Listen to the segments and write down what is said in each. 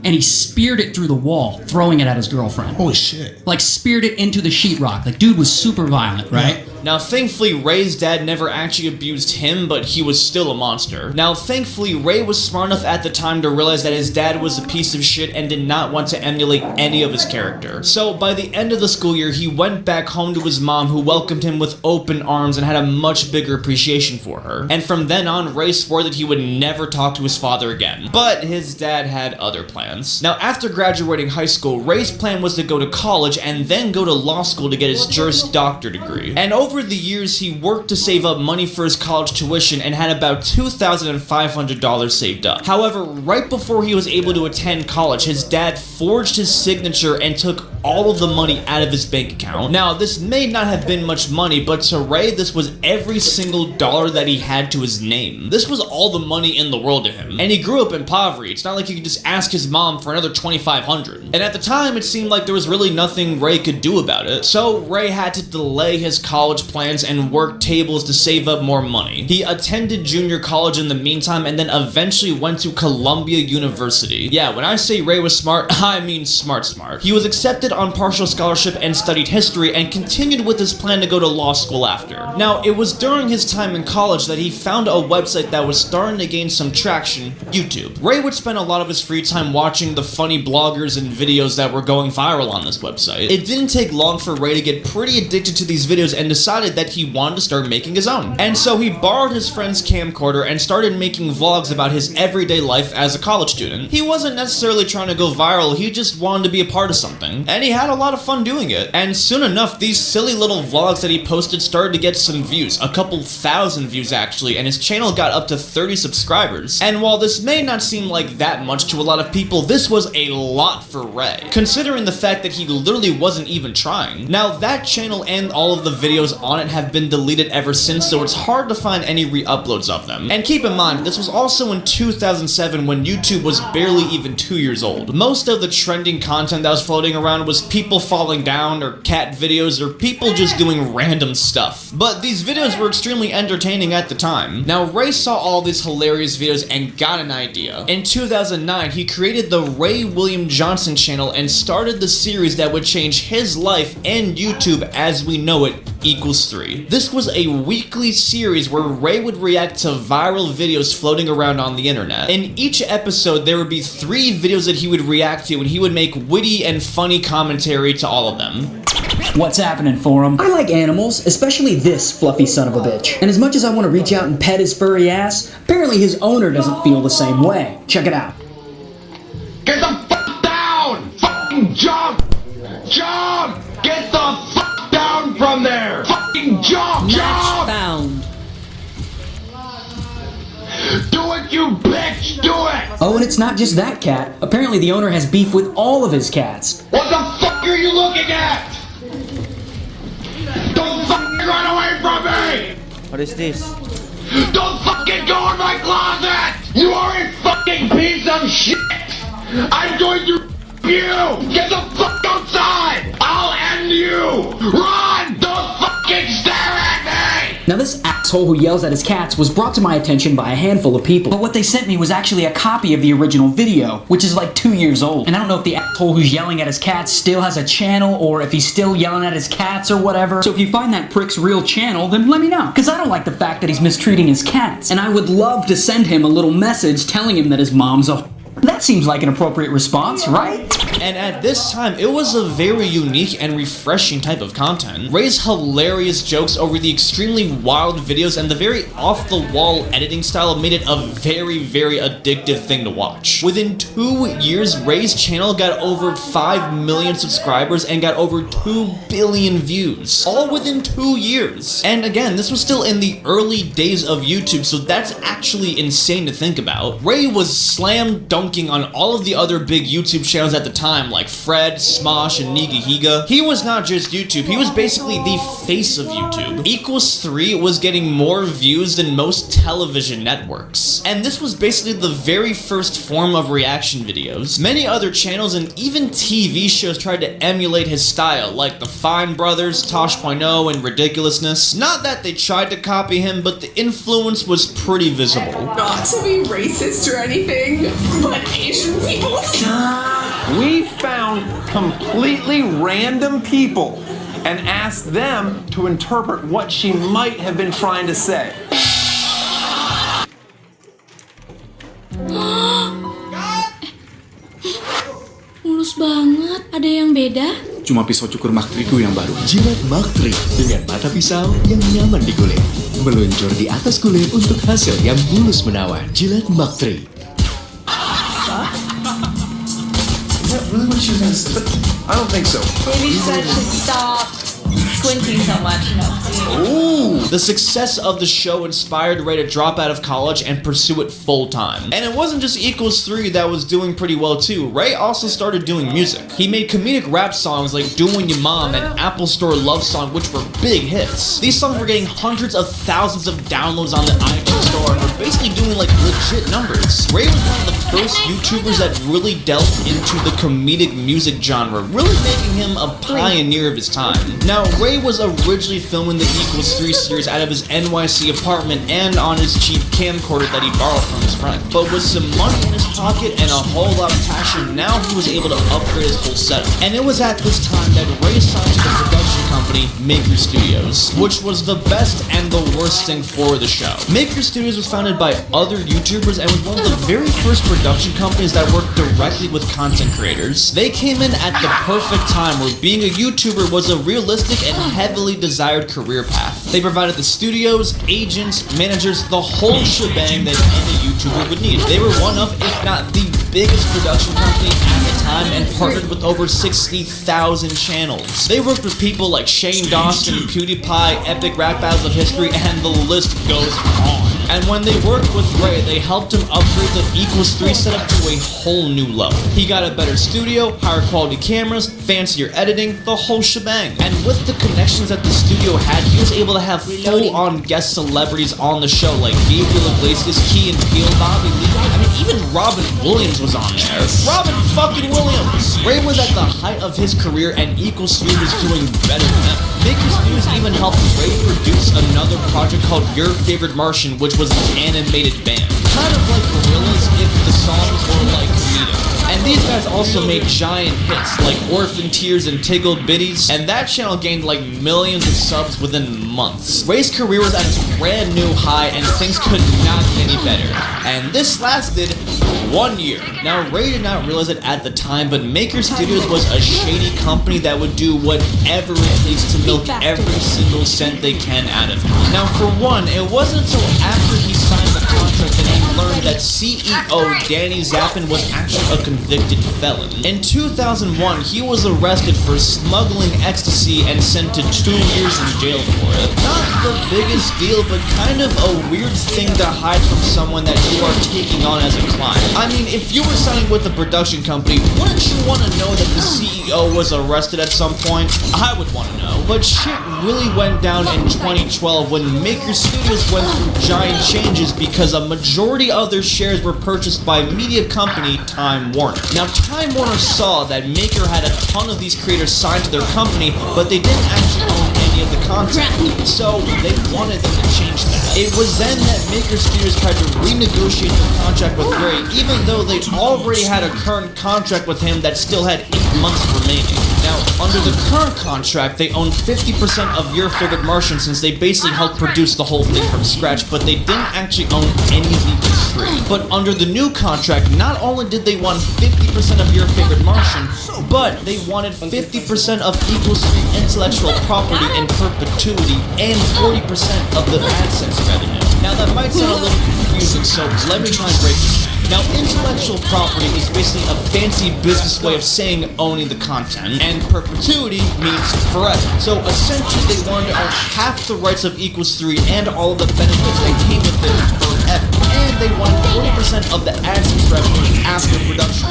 and he speared it through the wall, throwing it at his girlfriend. Holy shit. Like, speared it into the sheetrock. Like, dude was super violent, right? Yeah. Now, thankfully, Ray's dad never actually abused him, but he was still a monster. Now, thankfully, Ray was smart enough at the time to realize that his dad was a piece of shit and did not want to emulate any of his character. So, by the end of the school year, he went back home to his mom, who welcomed him with open arms and had a much bigger appreciation for her. And from then on, Ray swore that he would never talk to his father again. But his dad had other plans. Now, after graduating high school, Ray's plan was to go to college and then go to law school to get his Juris Doctor degree. And over the years, he worked to save up money for his college tuition and had about $2,500 saved up. However, right before he was able to attend college, his dad forged his signature and took all of the money out of his bank account. Now, this may not have been much money, but to Ray, this was every single dollar that he had to his name. This was all the money in the world to him. And he grew up in poverty. It's not like he could just ask his mom for another $2,500. And at the time, it seemed like there was really nothing Ray could do about it. So Ray had to delay his college plans and work tables to save up more money. He attended junior college in the meantime and then eventually went to Columbia University. Yeah, when I say Ray was smart, I mean smart. He was accepted on partial scholarship and studied history and continued with his plan to go to law school after. Now, it was during his time in college that he found a website that was starting to gain some traction, YouTube. Ray would spend a lot of his free time watching the funny bloggers and videos that were going viral on this website. It didn't take long for Ray to get pretty addicted to these videos and decided that he wanted to start making his own. And so he borrowed his friend's camcorder and started making vlogs about his everyday life as a college student. He wasn't necessarily trying to go viral, he just wanted to be a part of something. And he had a lot of fun doing it. And soon enough, these silly little vlogs that he posted started to get some views, a couple thousand views actually, and his channel got up to 30 subscribers. And while this may not seem like that much to a lot of people, this was a lot for Ray, considering the fact that he literally wasn't even trying. Now, that channel and all of the videos on it have been deleted ever since, so it's hard to find any re-uploads of them. And keep in mind, this was also in 2007 when YouTube was barely even 2 years old. Most of the trending content that was floating around was people falling down, or cat videos, or people just doing random stuff. But these videos were extremely entertaining at the time. Now, Ray saw all these hilarious videos and got an idea. In 2009, he created the Ray William Johnson channel and started the series that would change his life and YouTube as we know it, equals 3. This was a weekly series where Ray would react to viral videos floating around on the internet. In each episode, there would be 3 videos that he would react to, and he would make witty and funny commentary to all of them. What's happening, Forum? I like animals, especially this fluffy son of a bitch. And as much as I want to reach out and pet his furry ass, apparently his owner doesn't feel the same way. Check it out. Get the fuck down! Fucking jump! Jump! Get the fuck down from there! Fucking jump! Jump! Found. Do it, you bitch! Do it! Oh, and it's not just that cat. Apparently the owner has beef with all of his cats. What the fuck are you looking at? Don't fucking run away from me! What is this? Don't fucking go in my closet! You are a fucking piece of shit! I'm going to you! Get the fuck outside! I'll end you! Run! Don't fucking stare at me! Now this asshole who yells at his cats was brought to my attention by a handful of people. But what they sent me was actually a copy of the original video, which is like 2 years old. And I don't know if the asshole who's yelling at his cats still has a channel, or if he's still yelling at his cats or whatever. So if you find that prick's real channel, then let me know. Because I don't like the fact that he's mistreating his cats. And I would love to send him a little message telling him that his mom's a... That seems like an appropriate response, right? And at this time, it was a very unique and refreshing type of content. Ray's hilarious jokes over the extremely wild videos and the very off-the-wall editing style made it a very, very addictive thing to watch. Within 2 years, Ray's channel got over 5 million subscribers and got over 2 billion views. All within 2 years. And again, this was still in the early days of YouTube, so that's actually insane to think about. Ray was slam dunking on all of the other big YouTube channels at the time, like Fred, Smosh, and Nigahiga. He was not just YouTube, he was basically the face of YouTube. Equals 3 was getting more views than most television networks. And this was basically the very first form of reaction videos. Many other channels and even TV shows tried to emulate his style, like the Fine Brothers, Tosh.0, and Ridiculousness. Not that they tried to copy him, but the influence was pretty visible. Not to be racist or anything, but an Asian people. We found completely random people and asked them to interpret what she might have been trying to say. Mulus banget. Ada yang beda? Cuma pisau cukur maktriku yang baru. Jilat maktri dengan mata pisau yang nyaman di kulit. Meluncur di atas kulit untuk hasil yang mulus menawan. Jilat maktri. Is that really what she was going to say? I don't think so. Maybe she said to stop squinting so much. Ooh! The success of the show inspired Ray to drop out of college and pursue it full time. And it wasn't just Equals 3 that was doing pretty well too. Ray also started doing music. He made comedic rap songs like Doing Your Mom and Apple Store Love Song, which were big hits. These songs were getting hundreds of thousands of downloads on the iTunes Store and were basically doing like legit numbers. Ray was one of the first YouTubers that really delved into the comedic music genre, really making him a pioneer of his time. Now, Ray was originally filming the Equals 3 series out of his NYC apartment and on his cheap camcorder that he borrowed from his friend. But with some money in his pocket and a whole lot of passion, now he was able to upgrade his whole setup. And it was at this time that Ray signed to the production company Maker Studios, which was the best and the worst thing for the show. Maker Studios was founded by other YouTubers and was one of the very first production companies that worked directly with content creators. They came in at the perfect time where being a YouTuber was a realistic and heavily desired career path. They provided the studios, agents, managers, the whole shebang that any YouTuber would need. They were one of, if not the biggest production company at the time and partnered with over 60,000 channels. They worked with people like Shane Dawson, PewDiePie, Epic Rap Battles of History, and the list goes on. And when they worked with Ray, they helped him upgrade the Equals 3 setup to a whole new level. He got a better studio, higher quality cameras, fancier editing, the whole shebang. And with the connections that the studio had, he was able to have full-on guest celebrities on the show like Gabriel Iglesias, Key and Peele, Bobby Lee. I mean, even Robin Williams was on there. Robin fucking Williams! Ray was at the height of his career and Equals 3 was doing better than ever. Maker Studios even helped Ray produce another project called Your Favorite Martian, which was an animated band. Kind of like Gorillaz if the songs were like Rita. And these guys also made giant hits like Orphan Tears and Tiggled Bitties, and that channel gained like millions of subs within months. Ray's career was at its brand new high and things could not get any better. And this lasted 1 year. Now, Ray did not realize it at the time, but Maker Studios was a shady company that would do whatever it takes to milk every single cent they can out of him. Now, for one, it wasn't until after he signed the contract that he learned that CEO Danny Zappin was actually a convicted felon. In 2001, he was arrested for smuggling ecstasy and sent to 2 years in jail for it. Not the biggest deal, but kind of a weird thing to hide from someone that you are taking on as a client. I mean, if you were signing with a production company, wouldn't you want to know that the CEO was arrested at some point? I would want to know. But shit really went down in 2012 when Maker Studios went through giant changes because a majority of their shares were purchased by media company Time Warner. Now, Time Warner saw that Maker had a ton of these creators signed to their company, but they didn't actually own any of the content. So they wanted them to change that. It was then that Maker Studios tried to renegotiate the contract with Ray, even though they already had a current contract with him that still had 8 months remaining. Now, under the current contract, they owned 50% of Your Favorite Martian since they basically helped produce the whole thing from scratch, but they didn't actually own any of Equals 3. But under the new contract, not only did they want 50% of Your Favorite Martian, but they wanted 50% of Equals 3 intellectual property in perpetuity and 40% of the AdSense revenue. Now, that might sound a little confusing, so let me try and break this down. Now, intellectual property is basically a fancy business way of saying owning the content, and perpetuity means forever. So essentially, they wanted to own half the rights of Equals 3 and all of the benefits that came with it forever. And they wanted 40% of the AdSense revenue after production.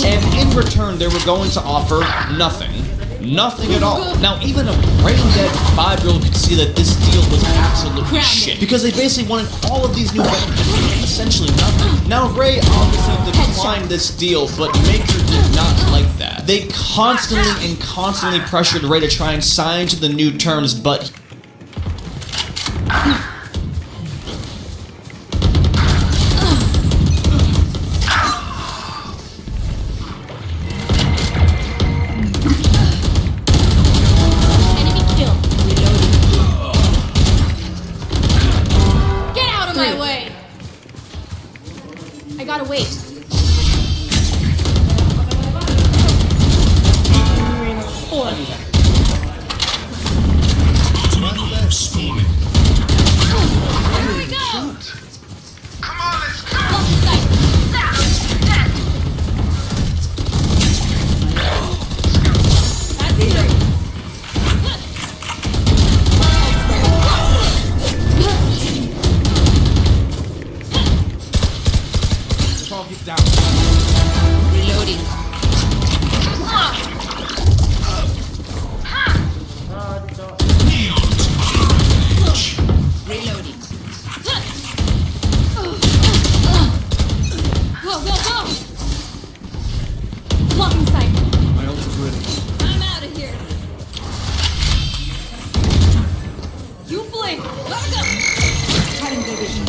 And in return, they were going to offer nothing. Nothing at all. Now, even a brain-dead 5-year-old could see that this deal was absolute shit, because they basically wanted all of these new benefits, essentially nothing. Now, Ray obviously declined this deal, but Maker did not like that. They constantly pressured Ray to try and sign to the new terms, but Blocking sight. My ult is ready. I'm out of here. You blink. Gotta go. Cutting their vision.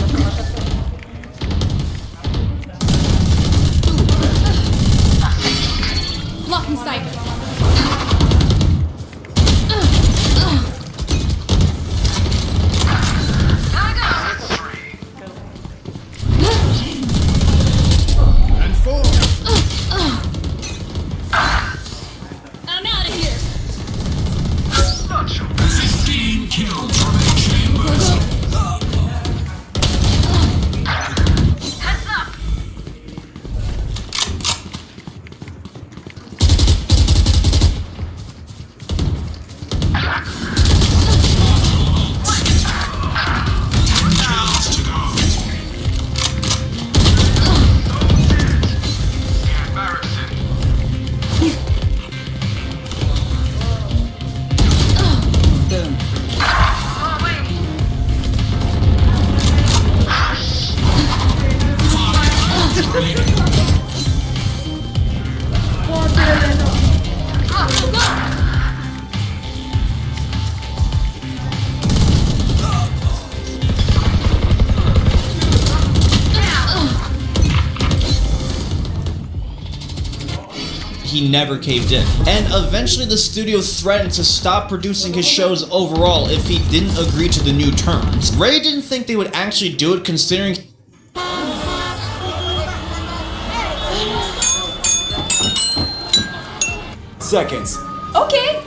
Blocking sight. And 4. I'm out of here. 15 kills from chambers. He never caved in. And eventually the studio threatened to stop producing his shows overall if he didn't agree to the new terms. Ray didn't think they would actually do it, considering Seconds. Okay.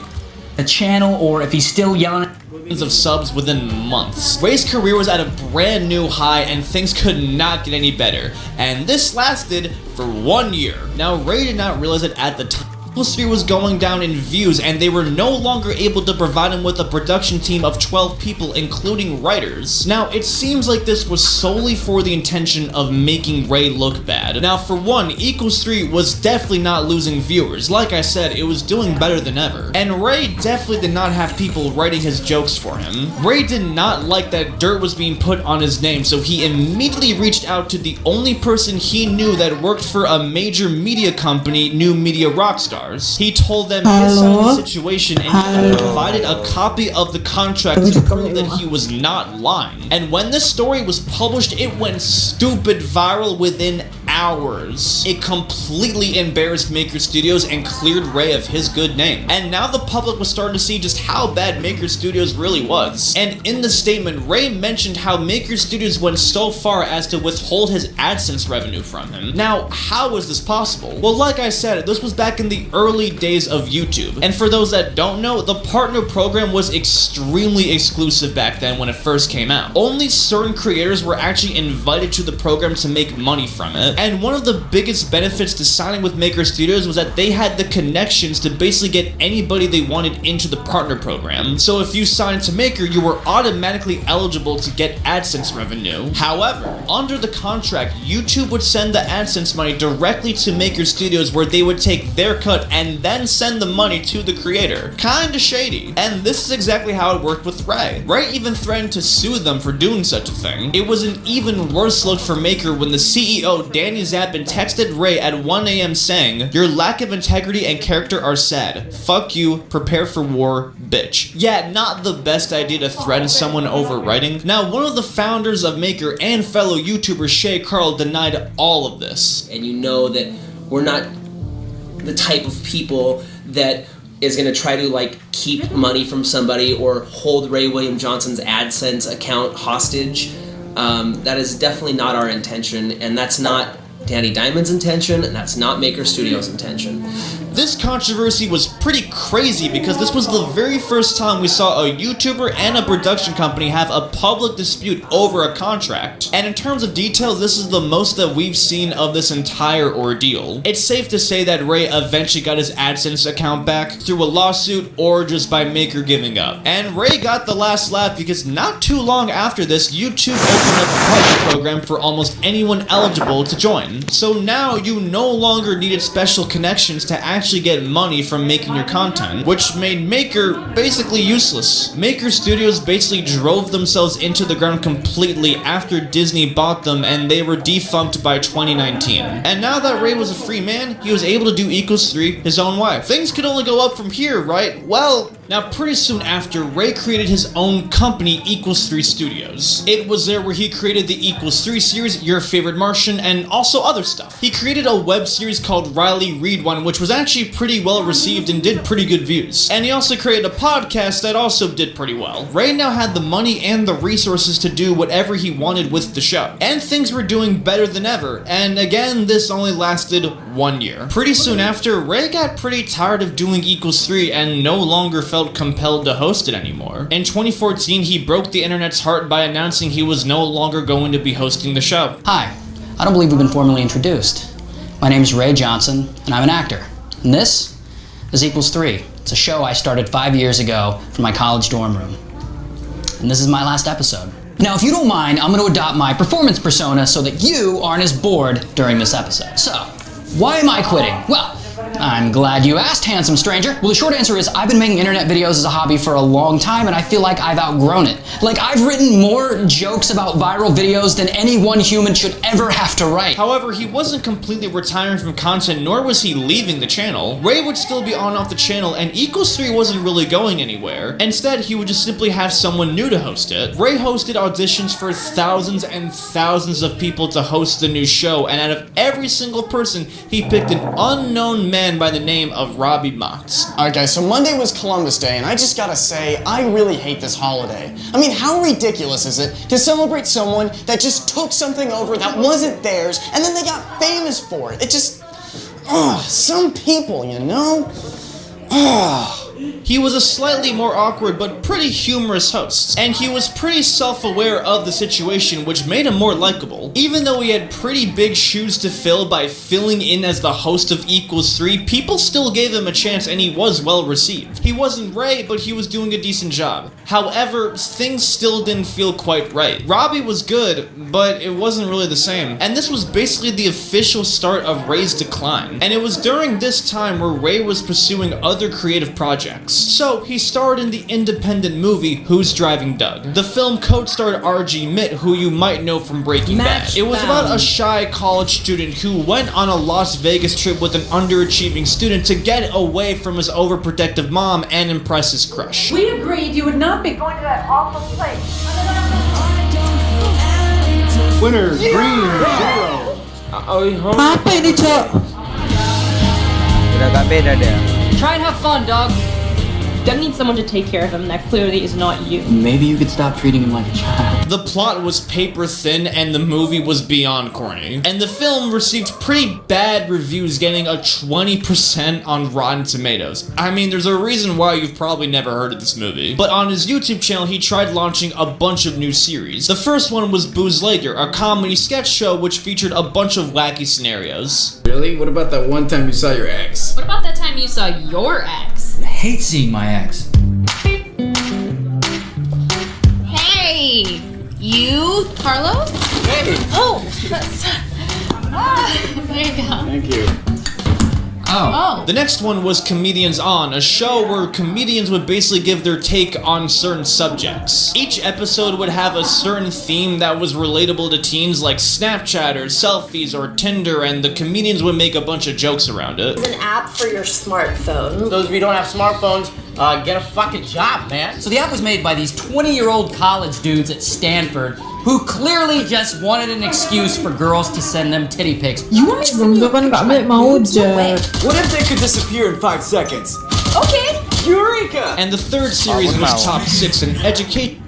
A channel, or if he's still yelling at of subs within months. Ray's career was at a brand new high and things could not get any better. And this lasted for 1 year. Now Ray did not realize it at the time. Sphere was going down in views and they were no longer able to provide him with a production team of 12 people, including writers. Now it seems like this was solely for the intention of making Ray look bad. Now for one, Equals 3 was definitely not losing viewers. Like I said, it was doing better than ever. And Ray definitely did not have people writing his jokes for him. Ray did not like that dirt was being put on his name, so he immediately reached out to the only person he knew that worked for a major media company, New Media Rockstars. He told them his side of the situation and he even provided a copy of the contract to prove that he was not lying. And when this story was published, it went stupid viral within hours. It completely embarrassed Maker Studios and cleared Ray of his good name. And now the public was starting to see just how bad Maker Studios really was. And in the statement, Ray mentioned how Maker Studios went so far as to withhold his AdSense revenue from him. Now, how was this possible? Well, like I said, this was back in the early days of YouTube. And for those that don't know, the partner program was extremely exclusive back then when it first came out. Only certain creators were actually invited to the program to make money from it. And one of the biggest benefits to signing with Maker Studios was that they had the connections to basically get anybody they wanted into the partner program. So if you signed to Maker, you were automatically eligible to get AdSense revenue. However, under the contract, YouTube would send the AdSense money directly to Maker Studios where they would take their cut and then send the money to the creator. Kinda shady. And this is exactly how it worked with Ray. Ray even threatened to sue them for doing such a thing. It was an even worse look for Maker when the CEO, Danny Zappin, texted Ray at 1 AM saying, "Your lack of integrity and character are sad. Fuck you, prepare for war, bitch." Yeah, not the best idea to threaten someone over writing. Now, one of the founders of Maker and fellow YouTuber Shay Carl denied all of this. And you know that we're not the type of people that is going to try to like keep money from somebody or hold Ray William Johnson's AdSense account hostage. That is definitely not our intention, and that's not Danny Diamond's intention, and that's not Maker Studios' intention. This controversy was pretty crazy because this was the very first time we saw a YouTuber and a production company have a public dispute over a contract. And in terms of details, this is the most that we've seen of this entire ordeal. It's safe to say that Ray eventually got his AdSense account back through a lawsuit or just by Maker giving up. And Ray got the last laugh because not too long after this, YouTube opened up a partner program for almost anyone eligible to join. So now you no longer needed special connections to actually actually get money from making your content, which made Maker basically useless. Maker Studios basically drove themselves into the ground completely after Disney bought them, and they were defunct by 2019. And now that Ray was a free man, he was able to do Equals 3 his own way. Things could only go up from here, right? Well, now pretty soon after, Ray created his own company, Equals 3 Studios. It was there where he created the Equals 3 series, Your Favorite Martian, and also other stuff. He created a web series called Riley Read One, which was actually pretty well received and did pretty good views. And he also created a podcast that also did pretty well. Ray now had the money and the resources to do whatever he wanted with the show. And things were doing better than ever. And again, this only lasted 1 year. Pretty soon after, Ray got pretty tired of doing Equals 3 and no longer felt compelled to host it anymore. In 2014, he broke the internet's heart by announcing he was no longer going to be hosting the show. Hi, I don't believe we've been formally introduced. My name is Ray Johnson, and I'm an actor. And this is Equals 3. It's a show I started 5 years ago from my college dorm room. And this is my last episode. Now, if you don't mind, I'm going to adopt my performance persona so that you aren't as bored during this episode. So, why am I quitting? Well, I'm glad you asked, handsome stranger. Well, the short answer is I've been making internet videos as a hobby for a long time, and I feel like I've outgrown it. Like, I've written more jokes about viral videos than any one human should ever have to write. However, he wasn't completely retiring from content, nor was he leaving the channel. Ray would still be on and off the channel, and Equals 3 wasn't really going anywhere. Instead, he would just simply have someone new to host it. Ray hosted auditions for thousands and thousands of people to host the new show, and out of every single person, he picked an unknown man by the name of Robbie Motz. Okay, so Monday was Columbus Day, and I just gotta say, I really hate this holiday. I mean, how ridiculous is it to celebrate someone that just took something over that wasn't theirs, and then they got famous for it? It just, some people, you know? He was a slightly more awkward but pretty humorous host, and he was pretty self-aware of the situation, which made him more likable. Even though he had pretty big shoes to fill by filling in as the host of Equals 3, people still gave him a chance and he was well received. He wasn't Ray, but he was doing a decent job. However, things still didn't feel quite right. Robbie was good, but it wasn't really the same. And this was basically the official start of Ray's decline. And it was during this time where Ray was pursuing other creative projects. So, he starred in the independent movie Who's Driving Doug. The film co-starred R.G. Mitt, who you might know from Breaking Bad. It was about a shy college student who went on a Las Vegas trip with an underachieving student to get away from his overprotective mom and impress his crush. We agreed you would not be going to that awful place. Winner, green, 0. Apa ini, Cok? Udah gak beda deh. Try and have fun, dog. Doug needs someone to take care of him. That clearly is not you. Maybe you could stop treating him like a child. The plot was paper thin and the movie was beyond corny. And the film received pretty bad reviews, getting a 20% on Rotten Tomatoes. I mean, there's a reason why you've probably never heard of this movie. But on his YouTube channel, he tried launching a bunch of new series. The first one was Booze Lager, a comedy sketch show which featured a bunch of wacky scenarios. Really? What about that one time you saw your ex? What about that time you saw your ex? I hate seeing my ex. Hey, you, Carlos? Hey! Oh, that's... there you go. Thank you. Oh. The next one was Comedians On, a show where comedians would basically give their take on certain subjects. Each episode would have a certain theme that was relatable to teens, like Snapchat or selfies or Tinder, and the comedians would make a bunch of jokes around it. It's an app for your smartphone. Those of you who don't have smartphones, get a fucking job, man. So the app was made by these 20-year-old college dudes at Stanford who clearly just wanted an excuse for girls to send them titty pics. You want me to send you What if they could disappear in 5 seconds? Okay. Eureka! And the third series was Top 6 in education.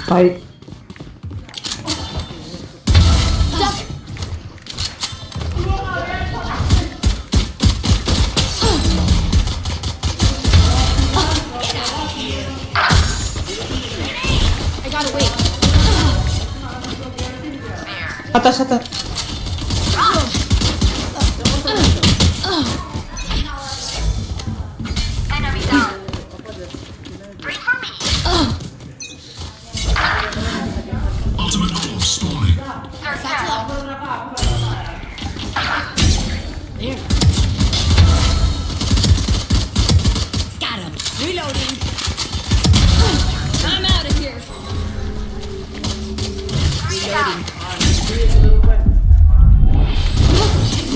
Fight. Atas. Ultimate Orb spawning.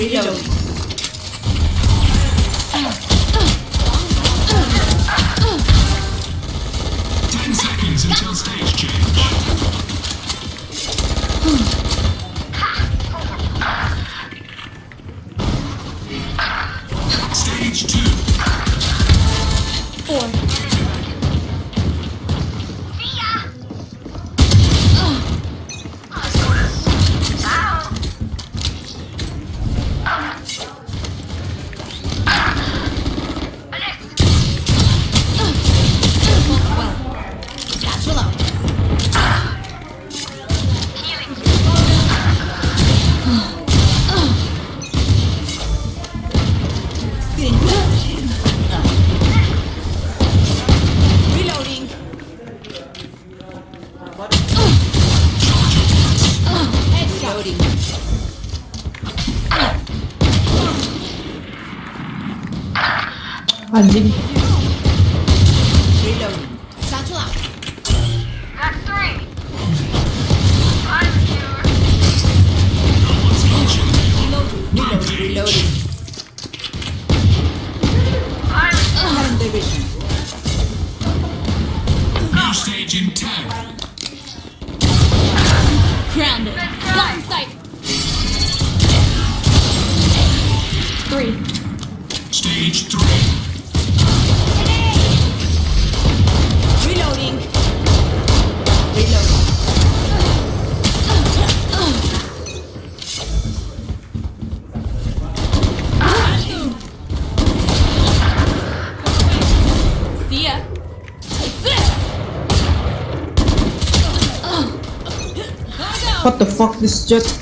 Reload. 10 seconds until stage change. Stage 2. 4. Reloading. Reloading. Anjing. Reloading. Satchel out. That's 3. Reloading. Current division. New stage in 10. Grounded. Blind sight. 3. Stage 3. Reloading. Reloading. See ya. What the fuck, this just...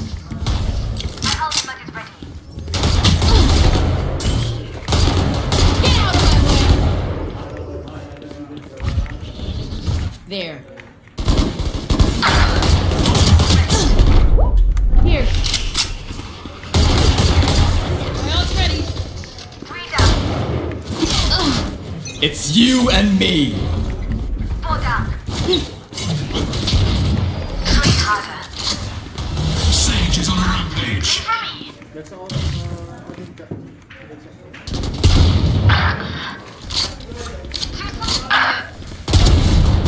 Get out of my way. There. Here. My ult's ready. It's you and me. Sage is on a rampage.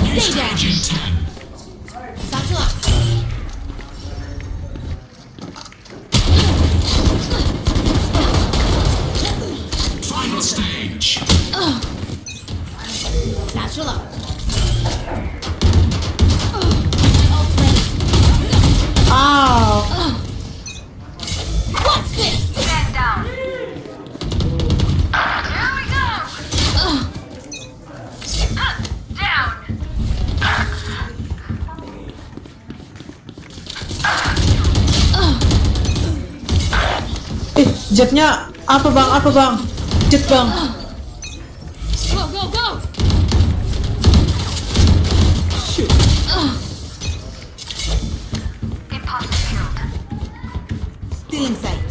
New stage in 10. Satchel out. Final stage. Satchel out. Ow! What's this? Stand down. Here we go. Down. Jetnya apa bang? Apa bang? Jet bang. Go, go, go! Shoot. Still in sight.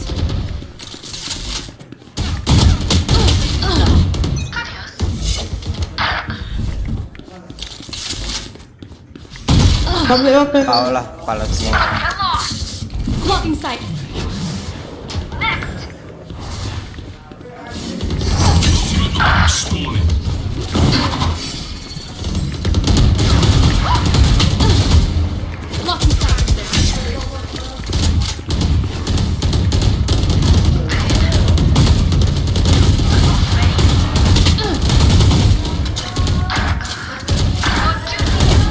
Oke. Tahu lah, kepala semua. Blocking sight. Spawning. Blocking sight.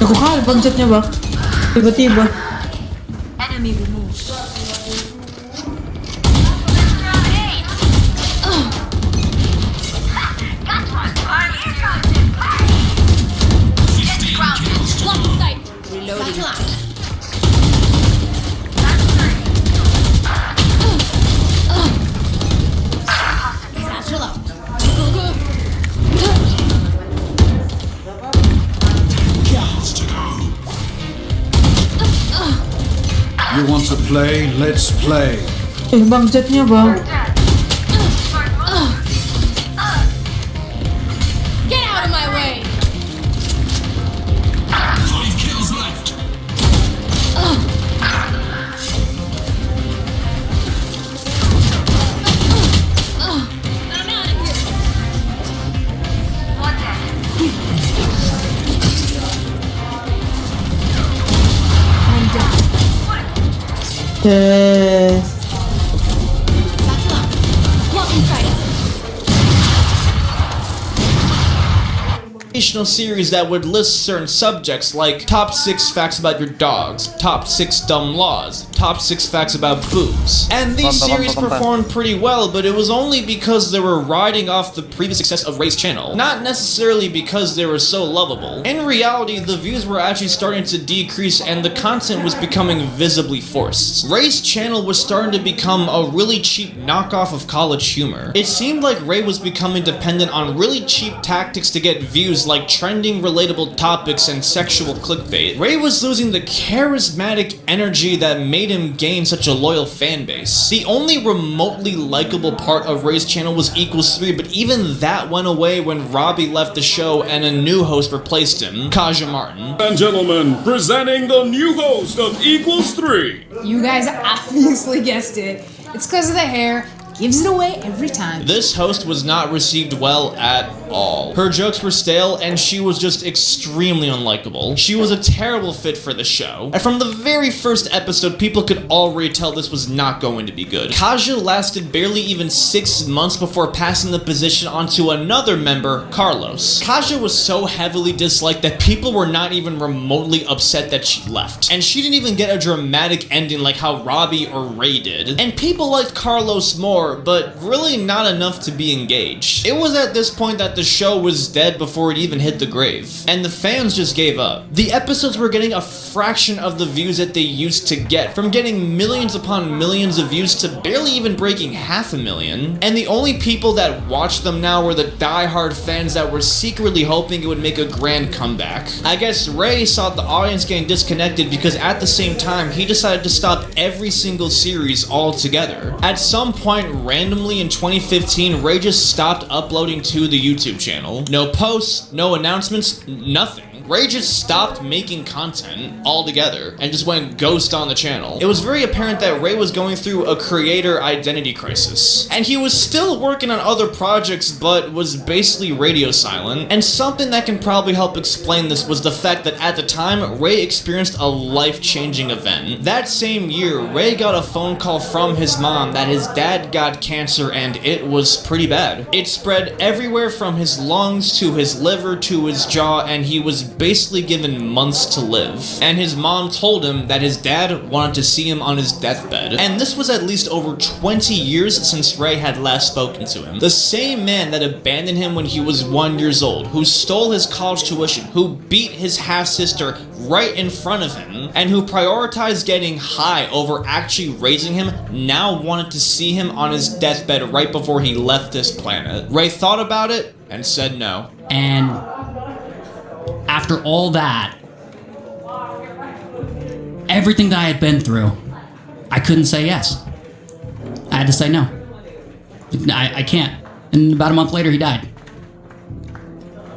Nakuha, bang jetnya bang? Tiba-tiba. Enemy removed. Blocking sight. Reloading. Satchel out. Go, go. Kills to go. You want to play? Let's play. Bang jetnya bang. Get out of my way. 5 kills left. guys. Walk inside. Series that would list certain subjects like top 6 facts about your dogs, top 6 dumb laws, top 6 facts about boobs. And these series performed pretty well, but it was only because they were riding off the previous success of Ray's channel, not necessarily because they were so lovable. In reality, the views were actually starting to decrease and the content was becoming visibly forced. Ray's channel was starting to become a really cheap knockoff of college humor. It seemed like Ray was becoming dependent on really cheap tactics to get views like trending relatable topics and sexual clickbait. Ray was losing the charismatic energy that made him gain such a loyal fan base. The only remotely likable part of Ray's channel was Equals3, but even that went away when Robbie left the show and a new host replaced him, Kaja Martin. And gentlemen, presenting the new host of Equals3. You guys obviously guessed it. It's because of the hair. Gives it away every time. This host was not received well at all. Her jokes were stale and she was just extremely unlikable. She was a terrible fit for the show. And from the very first episode, people could already tell this was not going to be good. Kaja lasted barely even 6 months before passing the position onto another member, Carlos. Kaja was so heavily disliked that people were not even remotely upset that she left. And she didn't even get a dramatic ending like how Robbie or Ray did. And people liked Carlos more, but really not enough to be engaged. It was at this point that the show was dead before it even hit the grave, and the fans just gave up. The episodes were getting a fraction of the views that they used to get, from getting millions upon millions of views to barely even breaking 500,000, and the only people that watched them now were the die-hard fans that were secretly hoping it would make a grand comeback. I guess Ray saw the audience getting disconnected because at the same time he decided to stop every single series altogether. At some point randomly in 2015, Ray just stopped uploading to the YouTube channel. No posts, no announcements, nothing. Ray just stopped making content altogether and just went ghost on the channel. It was very apparent that Ray was going through a creator identity crisis. And he was still working on other projects, but was basically radio silent. And something that can probably help explain this was the fact that at the time, Ray experienced a life-changing event. That same year, Ray got a phone call from his mom that his dad got cancer and it was pretty bad. It spread everywhere from his lungs to his liver to his jaw, and he was basically given months to live. And his mom told him that his dad wanted to see him on his deathbed. And this was at least over 20 years since Ray had last spoken to him. The same man that abandoned him when he was 1 year old, who stole his college tuition, who beat his half-sister right in front of him, and who prioritized getting high over actually raising him, now wanted to see him on his deathbed right before he left this planet. Ray thought about it and said no. And after all that, everything that I had been through, I couldn't say yes. I had to say no. I can't. And about a month later, he died.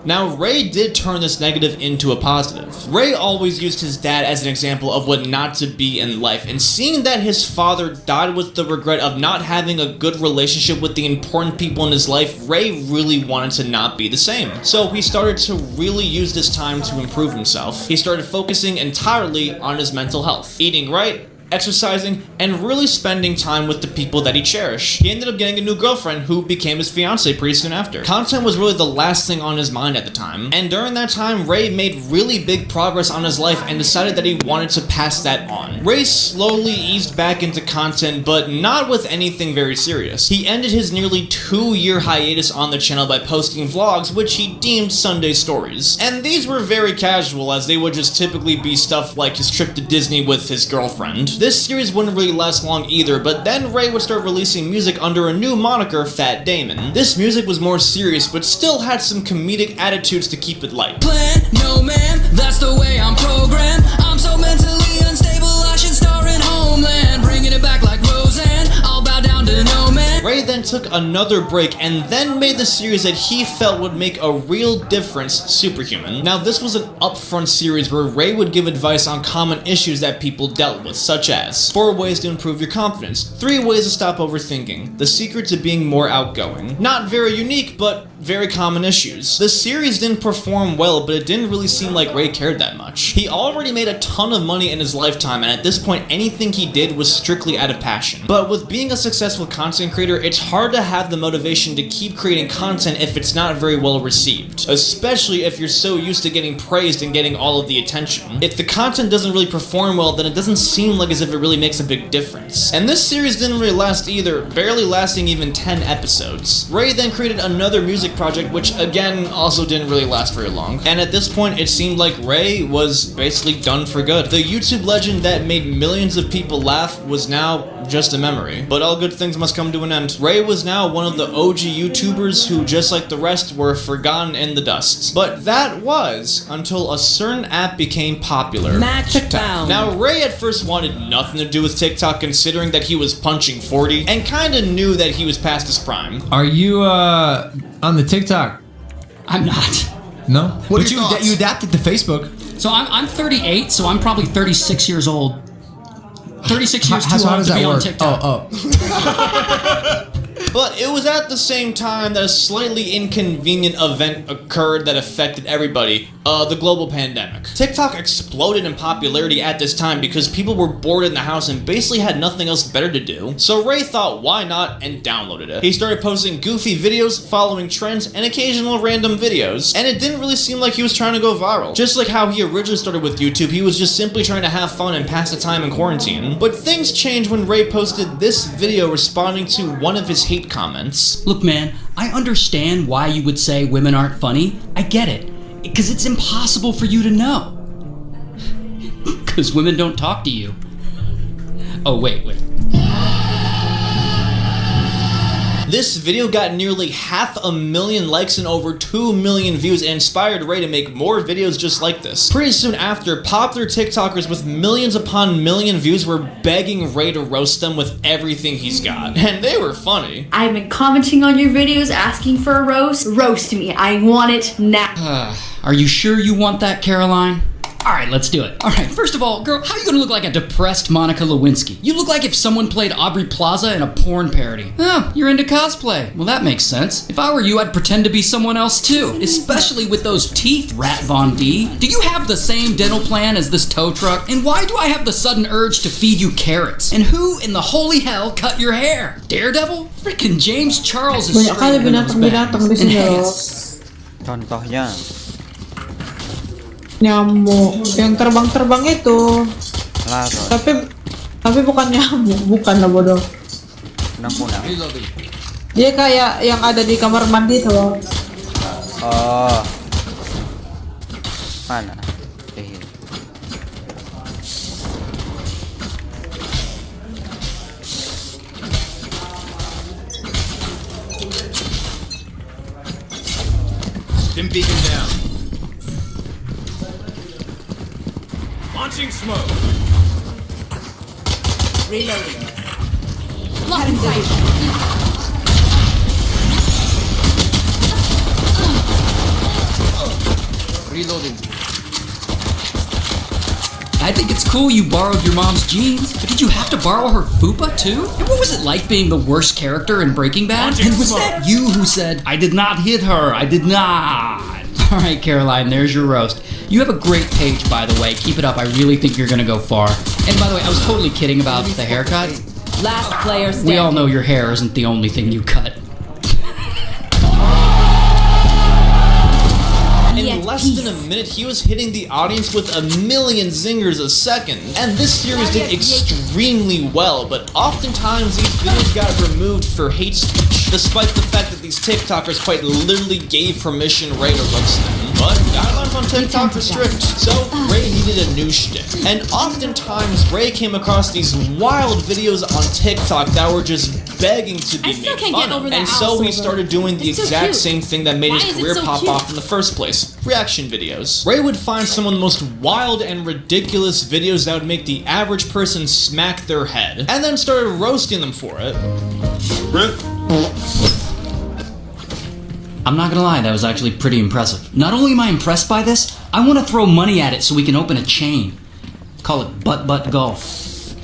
Now, Ray did turn this negative into a positive. Ray always used his dad as an example of what not to be in life, and seeing that his father died with the regret of not having a good relationship with the important people in his life, Ray really wanted to not be the same. So he started to really use this time to improve himself. He started focusing entirely on his mental health, eating right, exercising, and really spending time with the people that he cherished. He ended up getting a new girlfriend who became his fiance pretty soon after. Content was really the last thing on his mind at the time, and during that time, Ray made really big progress on his life and decided that he wanted to pass that on. Ray slowly eased back into content, but not with anything very serious. He ended his nearly 2-year hiatus on the channel by posting vlogs, which he deemed Sunday stories. And these were very casual, as they would just typically be stuff like his trip to Disney with his girlfriend. This series wouldn't really last long either, but then Ray would start releasing music under a new moniker, Fat Damon. This music was more serious, but still had some comedic attitudes to keep it light. Plan, no man, that's the way I'm programmed. I'm so mentally unstable, I should star in Homeland. Bringing it back like Roseanne, I'll bow down to no man. Ray then took another break and then made the series that he felt would make a real difference, Superhuman. Now, this was an upfront series where Ray would give advice on common issues that people dealt with, such as 4 ways to improve your confidence, 3 ways to stop overthinking, the secret to being more outgoing. Not very unique, but very common issues. The series didn't perform well, but it didn't really seem like Ray cared that much. He already made a ton of money in his lifetime, and at this point anything he did was strictly out of passion. But with being a successful content creator, it's hard to have the motivation to keep creating content if it's not very well received, especially if you're so used to getting praised and getting all of the attention. If the content doesn't really perform well, then it doesn't seem like as if it really makes a big difference. And this series didn't really last either, barely lasting even 10 episodes. Ray then created another music project, which again also didn't really last very long. And at this point, it seemed like Ray was basically done for good. The YouTube legend that made millions of people laugh was now just a memory. But all good things must come to an end. Ray was now one of the OG YouTubers who, just like the rest, were forgotten in the dust. But that was until a certain app became popular. Match found. Now, Ray at first wanted nothing to do with TikTok, considering that he was punching 40 and kinda knew that he was past his prime. Are you on the TikTok? I'm not. No? What are But your thoughts? you adapted to Facebook. So I'm 38, so I'm probably 36 years old. 36 years How too does old to that be on work? TikTok. But it was at the same time that a slightly inconvenient event occurred that affected everybody, the global pandemic. TikTok exploded in popularity at this time because people were bored in the house and basically had nothing else better to do. So Ray thought, why not, and downloaded it. He started posting goofy videos, following trends, and occasional random videos, and it didn't really seem like he was trying to go viral. Just like how he originally started with YouTube, he was just simply trying to have fun and pass the time in quarantine. But things changed when Ray posted this video responding to one of his hate comments. Look, man, I understand why you would say women aren't funny. I get it. Because it's impossible for you to know. Because women don't talk to you. Oh, wait. This video got nearly 500,000 likes and over 2 million views and inspired Ray to make more videos just like this. Pretty soon after, popular TikTokers with millions upon million views were begging Ray to roast them with everything he's got. And they were funny. I've been commenting on your videos asking for a roast. Roast me. I want it now. Are you sure you want that, Caroline? Alright, let's do it. Alright, first of all, girl, how are you gonna look like a depressed Monica Lewinsky? You look like if someone played Aubrey Plaza in a porn parody. Oh, you're into cosplay. Well, that makes sense. If I were you, I'd pretend to be someone else too. Especially with those teeth, Rat Von D. Do you have the same dental plan as this tow truck? And why do I have the sudden urge to feed you carrots? And who in the holy hell cut your hair? Daredevil? Freaking James Charles is Banyak kali binatang-binatang di sini loh. Contohnya Nyamuk yang terbang-terbang itu. larat, Tapi bukan nyamuk, bukan lah bodoh. kunang-kunang. Dia kayak yang ada di kamar mandi tuh loh. Oh, mana? Stim beacon down. Launching smoke. Reloading. Lock in sight. Reloading. I think it's cool you borrowed your mom's jeans, but did you have to borrow her fupa too? And what was it like being the worst character in Breaking Bad? And was that you who said, I did not hit her, I did not? Alright, Caroline, there's your roast. You have a great page, by the way. Keep it up, I really think you're gonna go far. And by the way, I was totally kidding about the haircut. Last player standing. We all know your hair isn't the only thing you cut. In less than a minute, he was hitting the audience with 1 million zingers a second. And this series did extremely well, but oftentimes these videos got removed for hate speech, despite the fact that these TikTokers quite literally gave permission Ray to roast them. But guidelines on TikTok are strict, so Ray needed a new shtick. And oftentimes, Ray came across these wild videos on TikTok that were just begging to be made fun of. And so he started doing the exact same thing that made his career pop off in the first place. Reaction videos. Ray would find some of the most wild and ridiculous videos that would make the average person smack their head, and then started roasting them for it. I'm not gonna lie, that was actually pretty impressive. Not only am I impressed by this, I want to throw money at it so we can open a chain. Call it Butt Golf.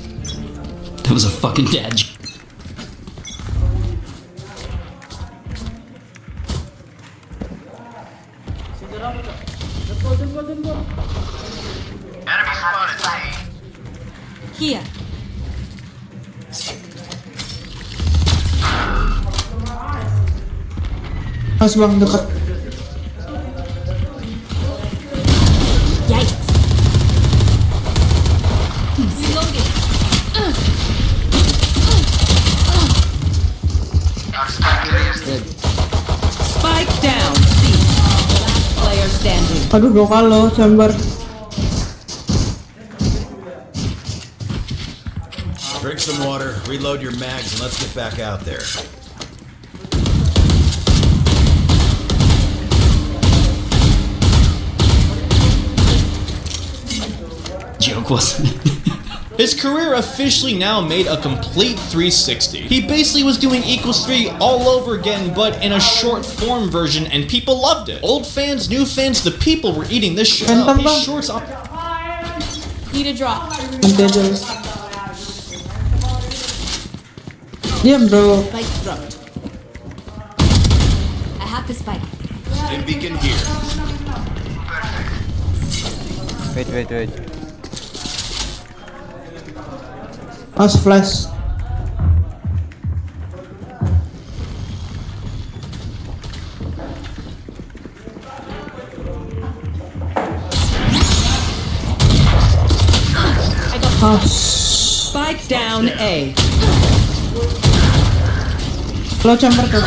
That was a fucking dad joke. Here. Mas bang dekat. Yikes. Reloading. Spike down. C. Last player standing. Aduh, 2 kali loh, chamber. Drink some water, reload your mags, and let's get back out there. Joke wasn't it? His career officially now made a complete 360. He basically was doing Equals 3 all over again, but in a short form version, and people loved it. Old fans, new fans, the people were eating this shit up. His shorts on. Need a drop. Nanti aja. Diam bro. Spike dropped. I have the spike. Stim beacon here. Wait. Mas flash. Spike down A. Lo chamber tuh.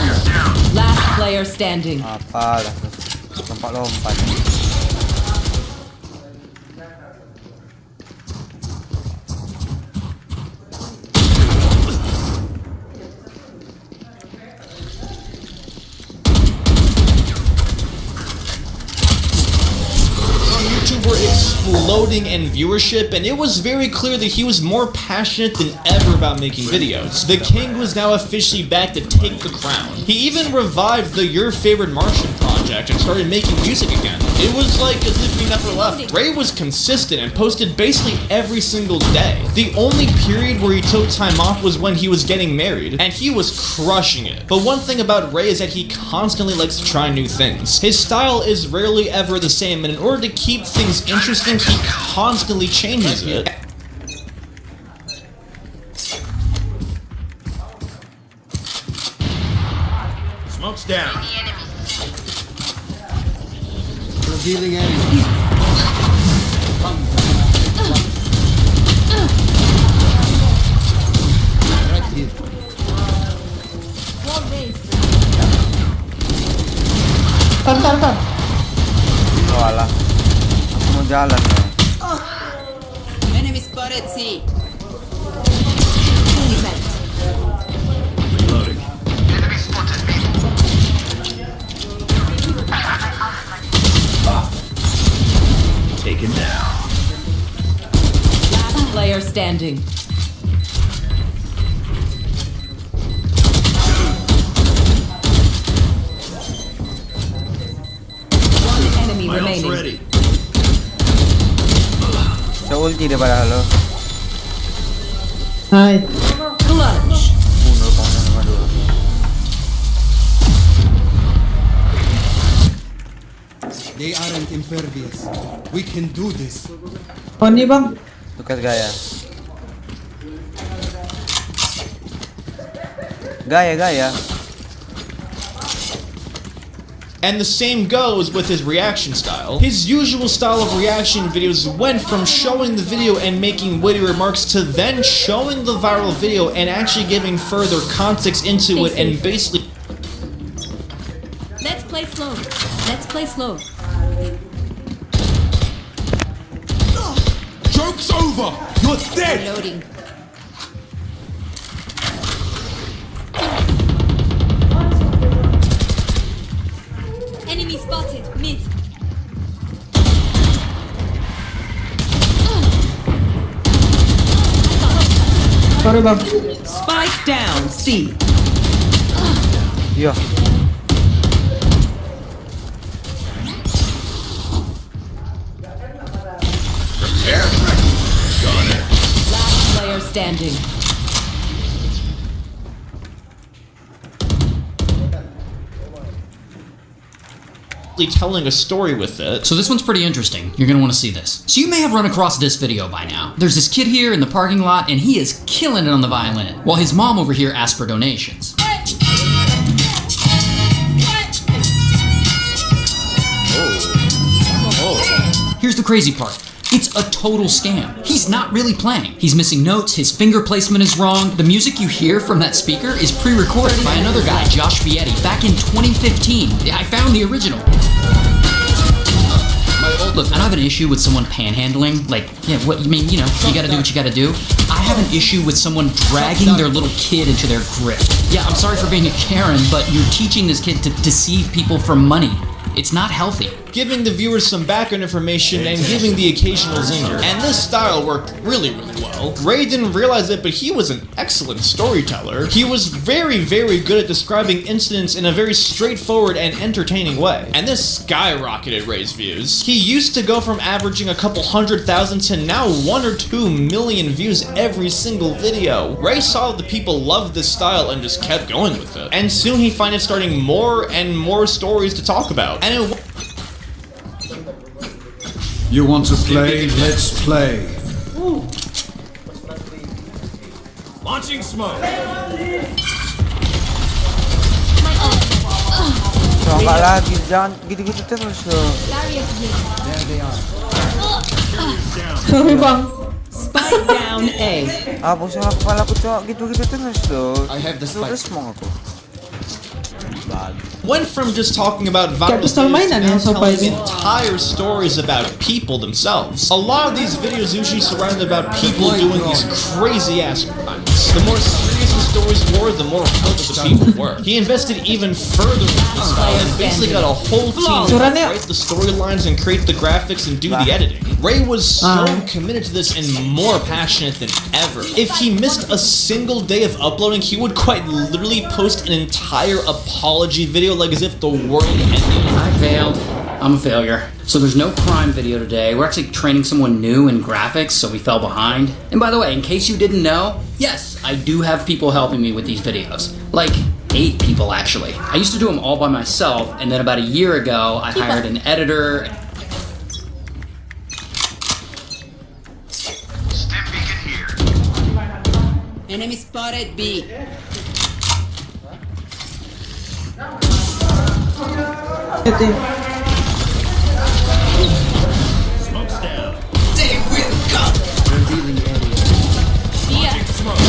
Last player standing. Apa dah lompat. Were exploding in viewership, and it was very clear that he was more passionate than ever about making videos. The King was now officially back to take the crown. He even revived the Your Favorite Martian project and started making music again. It was like as if he never left. Ray was consistent and posted basically every single day. The only period where he took time off was when he was getting married, and he was crushing it. But one thing about Ray is that he constantly likes to try new things. His style is rarely ever the same, and in order to keep things interesting, he constantly changes it. Smoke's down. Revealing enemy. Right here. Wall raised. Tar. Oh alah. Aku mau jalan ya. Enemy spotted C. Reloading. Taken down. Last player standing. One enemy My ult's remaining. ready. Saya ulti daripada halo. Hai. Clutch. Bunuh kamu nomor 2. They aren't impervious. We can do this. Oh ini bang. Tukas gaya. Gaya. And the same goes with his reaction style. His usual style of reaction videos went from showing the video and making witty remarks to then showing the viral video and actually giving further context into it and basically... Let's play slow. Joke's over! You're dead! Reloading. Enemy spotted. Mid. Sorry bang. Spike down C. Iya. Last player standing. telling a story with it. So this one's pretty interesting. You're gonna want to see this. So you may have run across this video by now. There's this kid here in the parking lot, and he is killing it on the violin, while his mom over here asks for donations. Here's the crazy part. It's a total scam. He's not really playing. He's missing notes, his finger placement is wrong. The music you hear from that speaker is pre-recorded by another guy, Josh Vietti, back in 2015. I found the original. Look, I don't have an issue with someone panhandling. Like, yeah, what you mean, you know, you gotta do what you gotta do. I have an issue with someone dragging their little kid into their grip. Yeah, I'm sorry for being a Karen, but you're teaching this kid to deceive people for money. It's not healthy. Giving the viewers some background information and giving the occasional zinger. And this style worked really, really well. Ray didn't realize it, but he was an excellent storyteller. He was very, very good at describing incidents in a very straightforward and entertaining way. And this skyrocketed Ray's views. He used to go from averaging a couple 100,000 to now 1 or 2 million views every single video. Ray saw that the people loved this style and just kept going with it. And soon he found it starting more and more stories to talk about. And it You want to play? Let's play. Launching smoke. Coba lagi, jangan gitu-gitu terus loh. There they are. Sorry bang. Spike down A. Busuk lah kepala aku cok, gitu-gitu terus loh. I have the spike. Terus mau aku. Went from just talking about violence to now telling entire stories about people themselves. A lot of these videos usually surrounded about people doing these crazy ass crimes. The more serious the stories were, the more hooked the people were. He invested even further into the style and basically got a whole team to write the storylines and create the graphics and do the editing. Ray was so committed to this and more passionate than ever. If he missed a single day of uploading, he would quite literally post an entire apology video like as if the world ended. I failed. I'm a failure. So there's no crime video today. We're actually training someone new in graphics, so we fell behind. And by the way, in case you didn't know, yes, I do have people helping me with these videos. Like 8 people actually. I used to do them all by myself, and then about a year ago, I hired an editor. Enemy spotted B. Smoke's down. They will come. Revealing area. Launching smoke.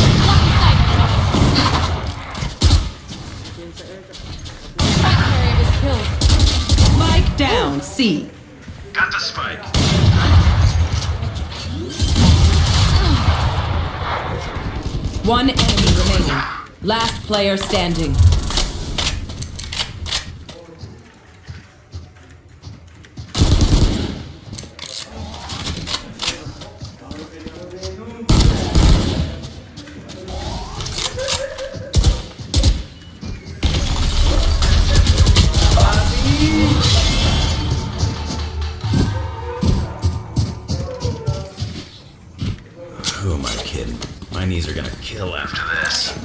Spike down C. Got the spike. One enemy remaining. Last player standing. Who am I kidding? My knees are gonna kill after this.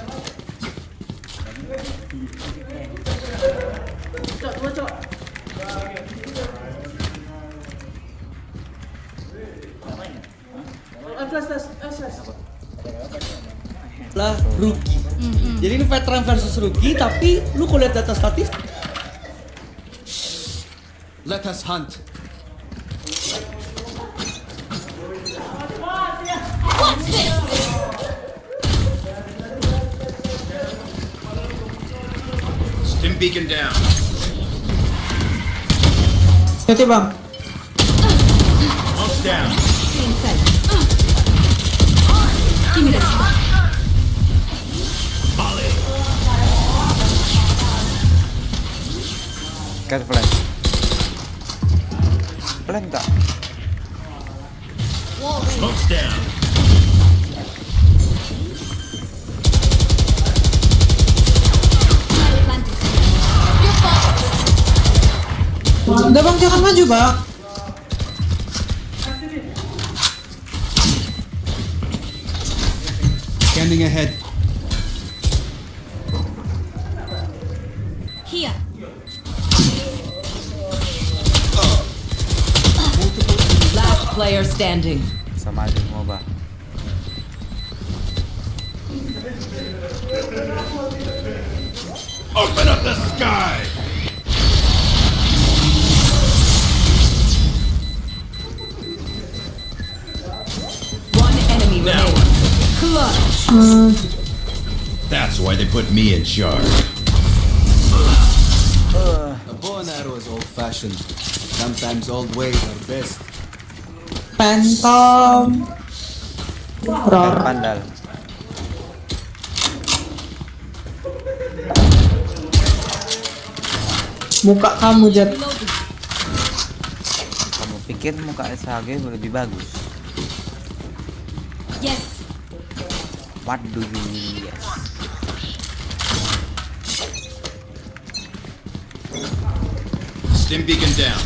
Lah rookie. Jadi ini veteran versus rookie, tapi lu kalau lihat data statistik. Let us hunt. What's this? Stim beacon down. Hati bang. Smoke's down. Give me this. Volley. Gas flash. Flash tak? Smoke's down. Udah bang, jangan maju bang. Scanning ahead. Here. player standing. Sama aja semua, Bah. Open up the sky! One enemy remaining. Clutch. That's why they put me in charge. A bow and arrow is old-fashioned. Sometimes old ways are best. Phantom. Roar. Pandal. Muka kamu, Jet. Kamu pikir muka SHG lebih bagus? Yes. What do you mean, yes? Stim beacon down.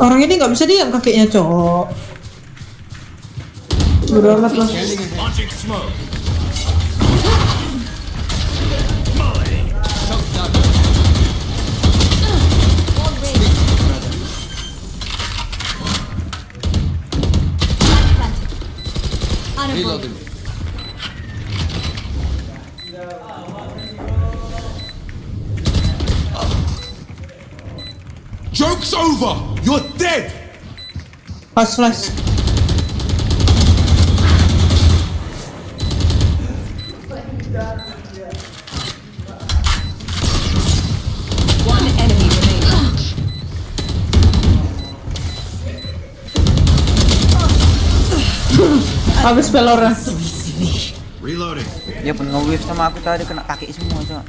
Orang ini nggak bisa diam kakinya, cowok. Bodo amat lah. Launching smoke. Reloading. Joke's over! You're dead! Flash. One enemy remaining. Habis Valorant. Reloading. Dia pun nge-wave sama aku tadi, kena kaki semua, Cok.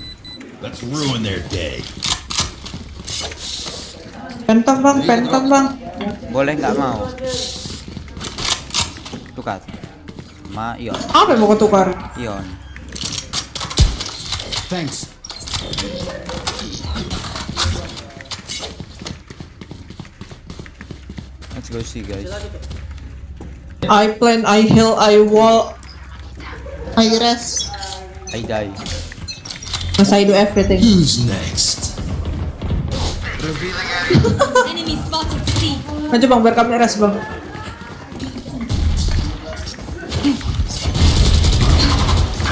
Let's ruin their day. Phantom bang. Boleh nggak mau? Tukar. Ma Ion. Apa yang mau kau tukar? Ion. Thanks. Let's go see, guys. I plan, I heal, I wall, I rest. I die. Mas I do everything. Who's next? Enemy spotted C. Maju bang, biar kami rest bang.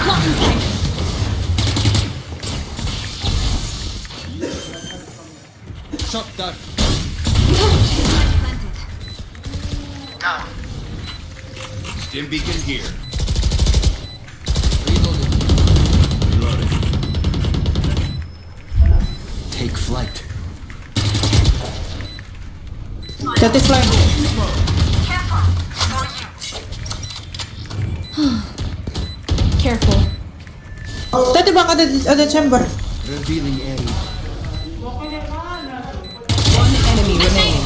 Lock inside. Shot down. Stim beacon here. Reloading. Reloading. Take flight. That is flag. Careful. Tadi bang ada chamber. Revealing area. One enemy remaining.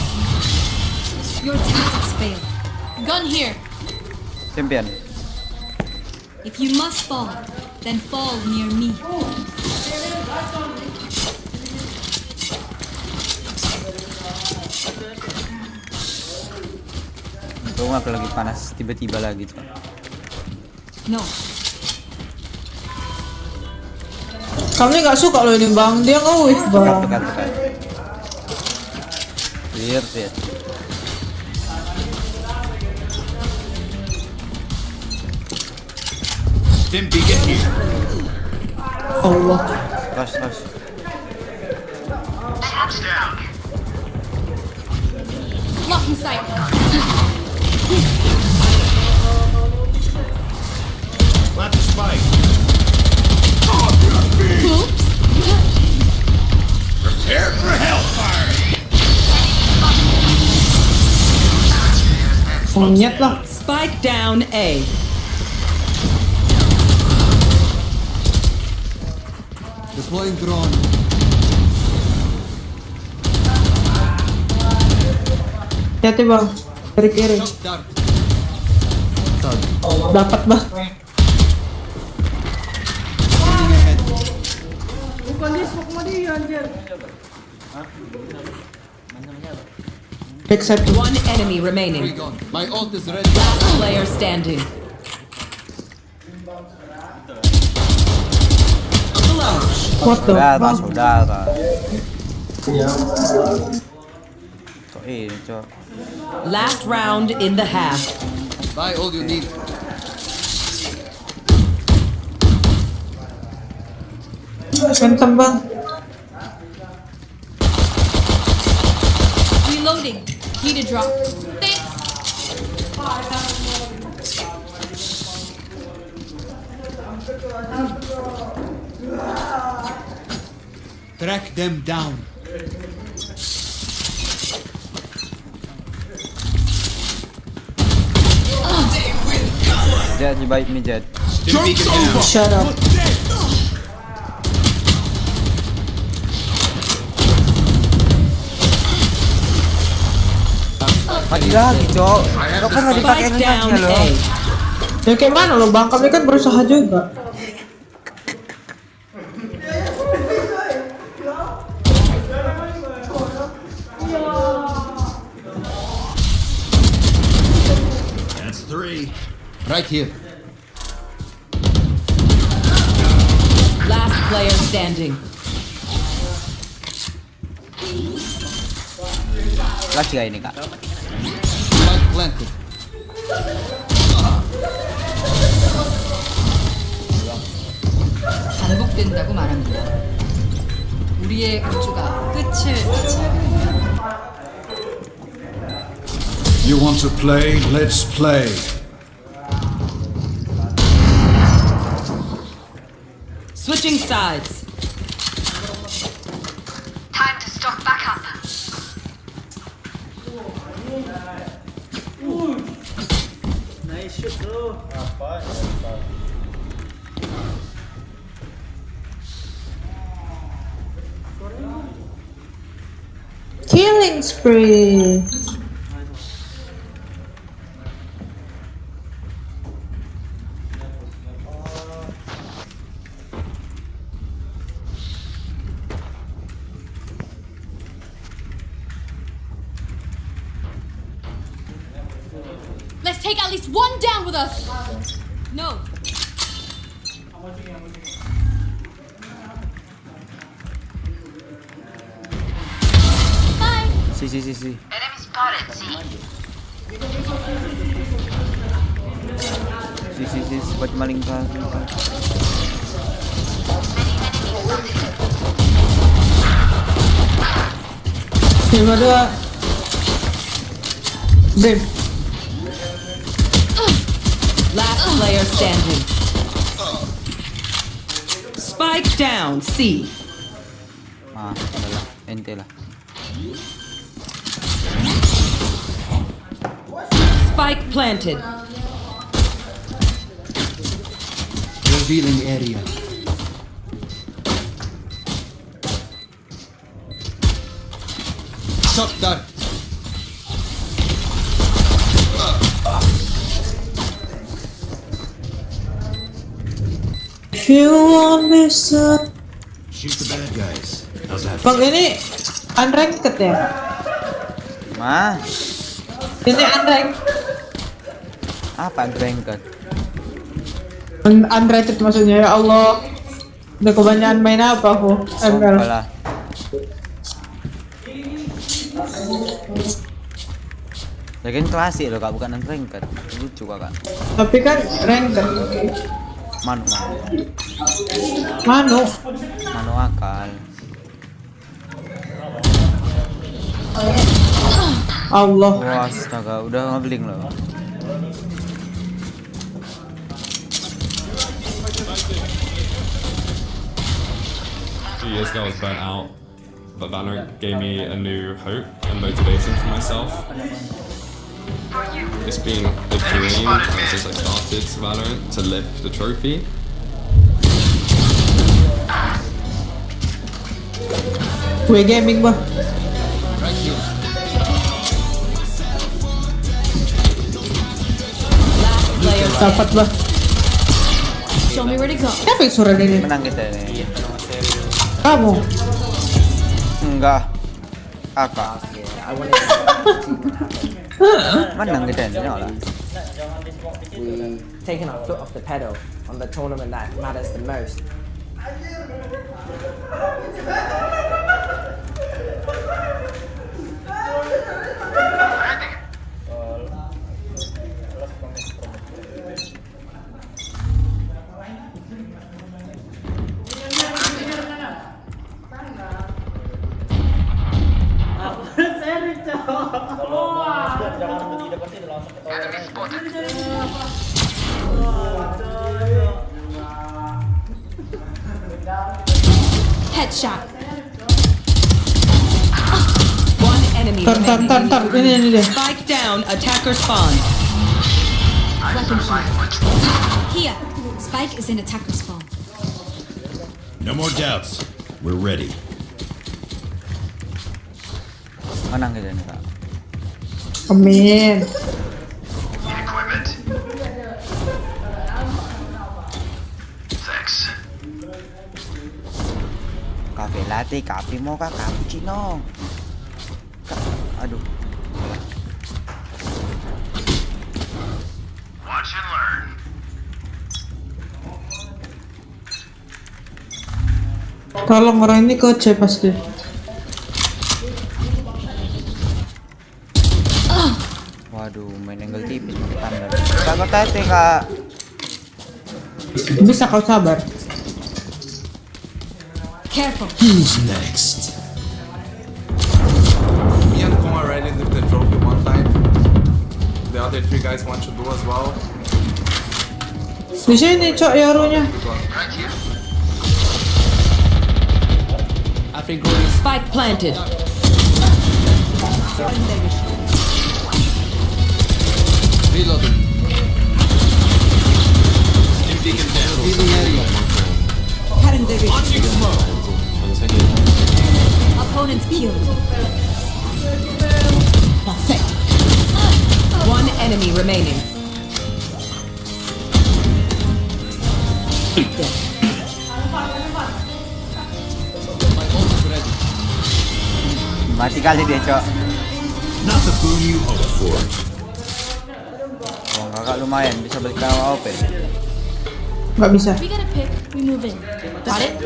Your tactics failed. Gun here. Champion. If you must fall, then fall near me. Untung aku lagi panas tiba-tiba lagi, Cok. No. Kamu nggak suka loh ini bang, dia nge-wave bang. Tukar. Clear. Stim beacon here. Allah. Rush. Lock inside. Plant the spike. Oops. Prepare for hellfire. Monyet lah. Spike down A. Deploying drone. Hati bang, dari kiri. Shot down. Dapat bang. Moving ahead. Bukan dia smoke sama dia anjir. Take side. One enemy remaining. Gone. My ult is ready. Last player standing. What the Saudara. fuck? ini, Cok. Last round in the half. Buy all you need. Kenceng bang. Reloading. Need a drop. Thanks. Track them down. Jet, you bite me, Jet. Shut up. Mati lagi, Cok. Kok kan nggak dipakai Spike down minyak loh. A. Ya kayak mana lo bang? Kami kan berusaha juga. That's 3. Right here. Last player standing. Last gak ini, Kak? Spike planted. 반복된다고 말합니다. 우리의 우주가 끝을 맞이합니다. You want to play? Let's play. Switching sides. Time to stock back up. Nice shot, bro. Killing spree. Let's take at least one down with us. No. Bye. Si. Enemy spotted, see? Si, sempat maling ka. Lima dua. Zim. Last player standing. Spike down C. Adalah ente lah. Spike planted. Revealing area. Shot dart. If you want me so. Shoot the bad guys. How's that? Bang ini unranked ya? Mah, Ini unranked. apa ranked? Unranked maksudnya ya Allah. Udah kebanyakan main apa aku? ML. Apalah. Lagian klasik loh, Kak, bukan ranked. Lucu, Kakak. Tapi kan ranked. Manu Manu. akal. Allah. Wah, astaga, udah ngebling loh. Few years ago I was burnt out, but Valorant gave me a new hope and motivation for myself. It's been a dream since I started Valorant to lift the trophy. Gue gaming bah. Dapat bah. Show me where to go. Siapa yang suara ini? Menang kita ini. Kamu. Enggak. Apa? Menang kita ini lah. We taking our foot off the pedal on the tournament that matters the most. Headshot. One enemy remaining. Tar. Ini dia. Spike down, attacker spawn. Weapon here. Here. Spike is in attacker spawn. No more doubts. We're ready. Menang kita nih kak. Amin. Equipment. Thanks. Cafe latte, cafe mocha, cappuccino. Aduh. Watch and learn. Tolong orang ini coach pasti. Waduh, main angle tipis pakai tanda. Sabar tete kak. Bisa kau sabar. Careful. Who's next? Me and Kong already did the trophy one time. The other three guys want to do as well. Di sini cok yarunya. Spike planted. Reloading. Healing area. Launching smoke. Opponent's killed. One enemy remaining. Mati kali dia cok. Not the boon you hoped for. Oh kakak lumayan bisa belikan AWP. Nggak bisa. We gotta pick. We move in. Got it?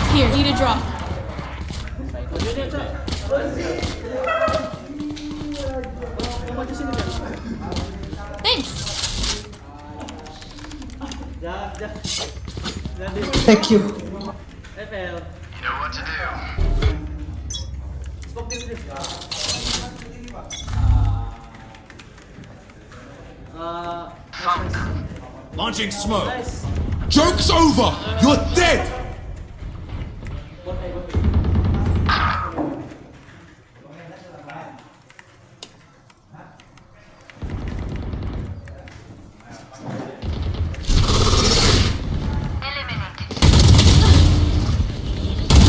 Here, need a drop. Thanks. Thank you. You know what to do. Launching smoke. Joke's over. You're dead.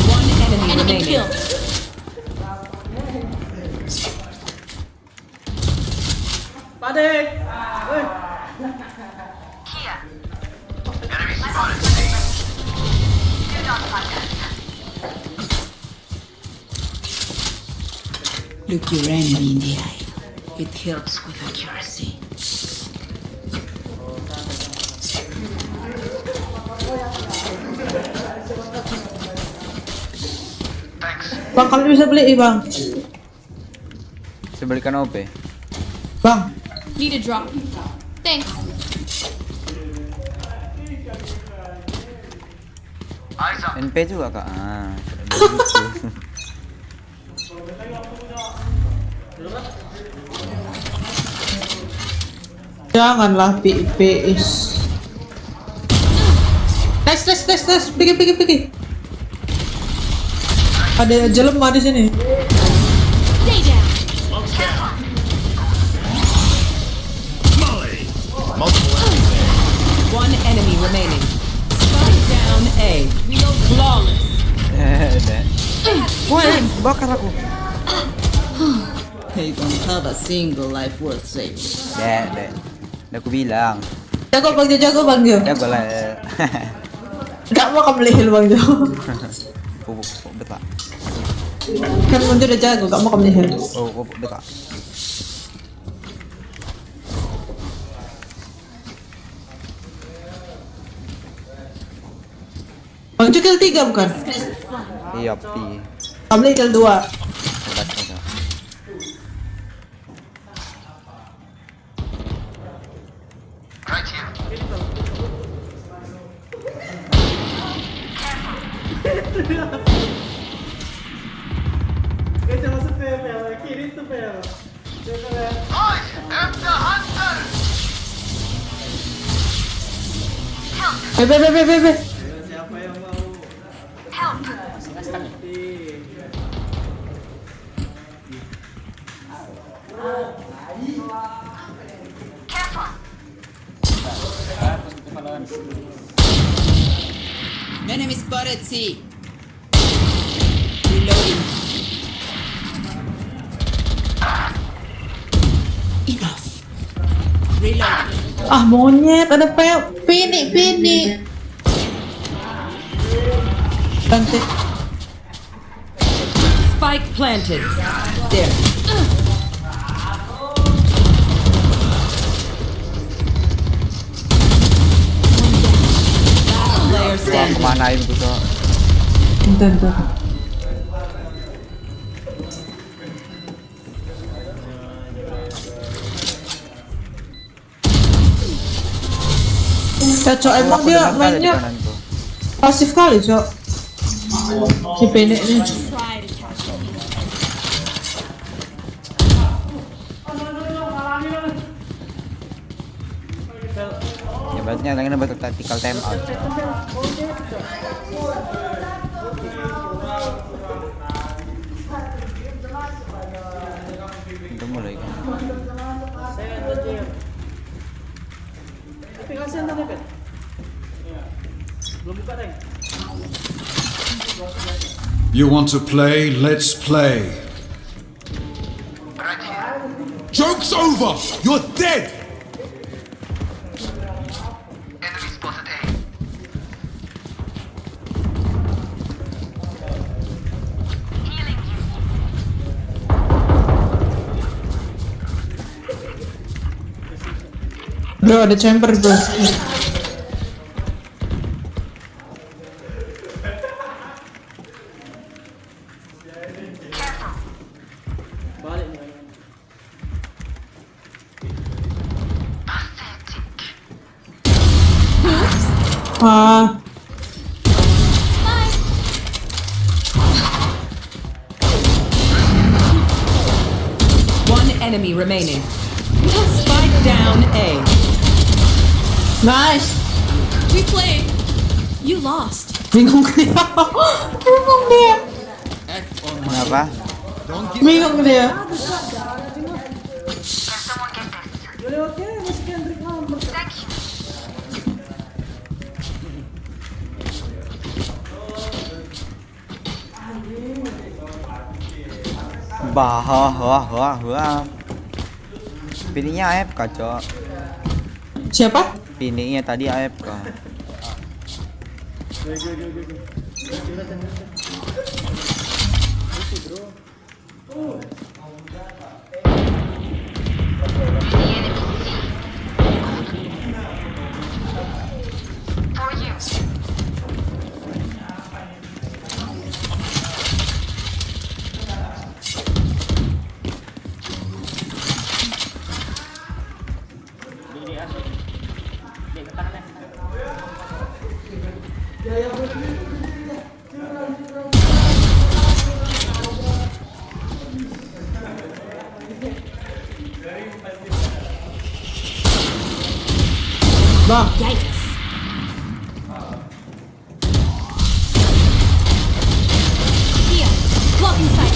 One enemy remaining. Killed. Enemy spotted. Do not fight us. Look your enemy in the eye. It helps with accuracy. Bang, kalian bisa beli bang. Bisa belikan AWP. Bang. Need a drop. Thanks. NP juga kak. Ah, Janganlah PIPS. Tes. Pergi. Ada jelema di sini. Stay down. One enemy remaining. Spike down A. Flawless. Woi, bakar aku. They don't have a single life worth saving. Dek. Udah aku bilang. Jago bang Jo. Jago lah. Gak mau kamu lehil bang Jo. Pupuk betak. Kan bang Jo udah jago, gak mau kamu lehil. Oh, pupuk betak. Bang Jo kill 3 bukan? Iya, pi. Kamu kill 2. Hebat aja. Right here. I am the hunter! Be. Siapa yang mau? Enemy spotted C. Reloading. Enough. Reloading. Ah monyet, ada pinik. Cantik. Spike planted. There. Player standing. Kemanain gue tuh? Bentar. Ya cok, emang dia mainnya pasif kali cok. Si pendek ini. Hebatnya lagi nambah tactical time out. Udah mulai kan? You want to play? Let's play. Joke's over! You're dead! Bro, ada chamber bro. Ah. One enemy remaining. Spike down A. Nice. We played. You lost. Bingung dia. Kenapa? Bingung dia. Wah. Pilihnya AFK, Cok. Siapa? Pilihnya tadi AFK. Bang. Yikes. Here. Block inside.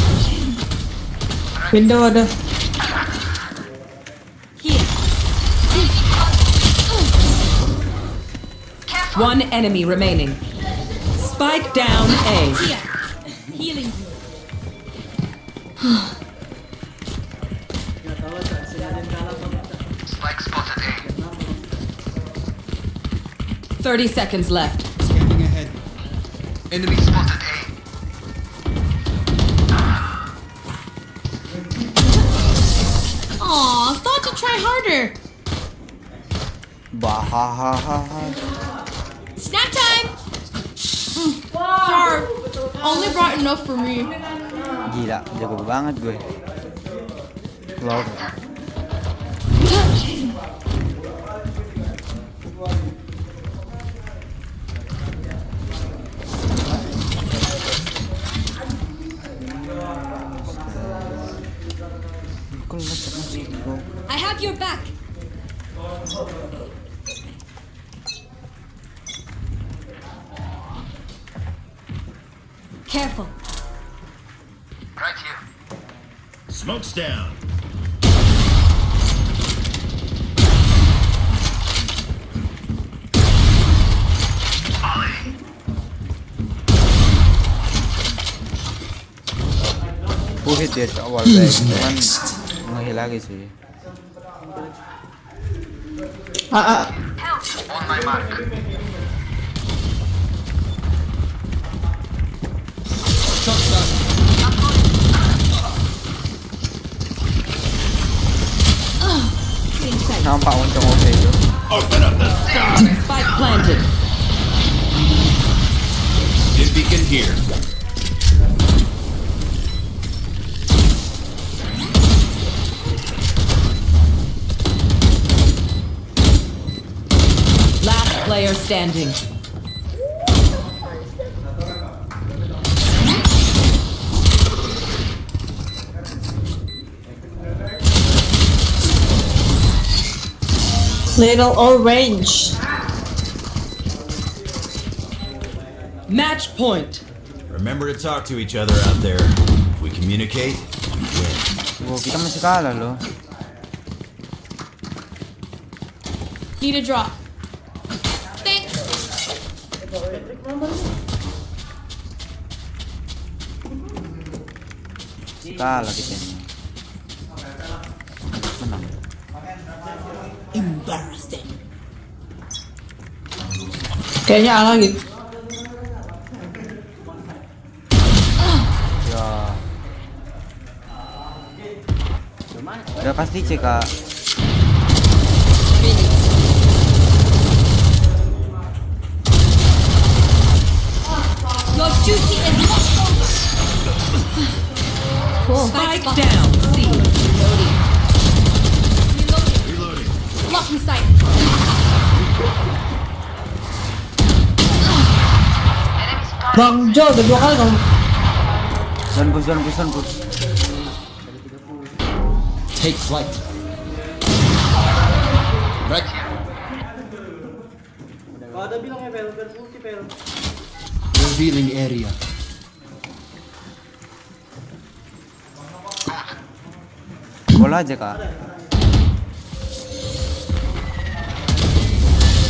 Window ada. Here. One enemy remaining. Spike down A. Here. Healing you. Spike spotted A. 30 seconds left. Scanning ahead. Enemy spotted A. Aw, thought to try harder. Snack time. Sorry. Only brought enough for me. Gila, jago banget gue. Love. I have your back. Careful. Right here. Smoke's down. Hit dia cok wallbang, cuman ngehil lagi sih. On my mark. Nampak untung oke itu. Open up the sky. Spike planted. Get beacon here. Last player standing. Little orange. Match point. Remember to talk to each other out there. If we communicate, we win. Wow, kita masih kalah loh. Need a drop. Thanks. Kalah kita ini. Menang. Embarrassing. Kayaknya A lagi. Ya. Udah pasti cek kak. Your duty is not over. Cool. Spike down. C. Reloading. Lock in sight. Bang Jo udah 2 kali kamu. Zone push. Take flight. Right. Kalau ada bilang ya pel, multi pel. Revealing area. Bola aja kak.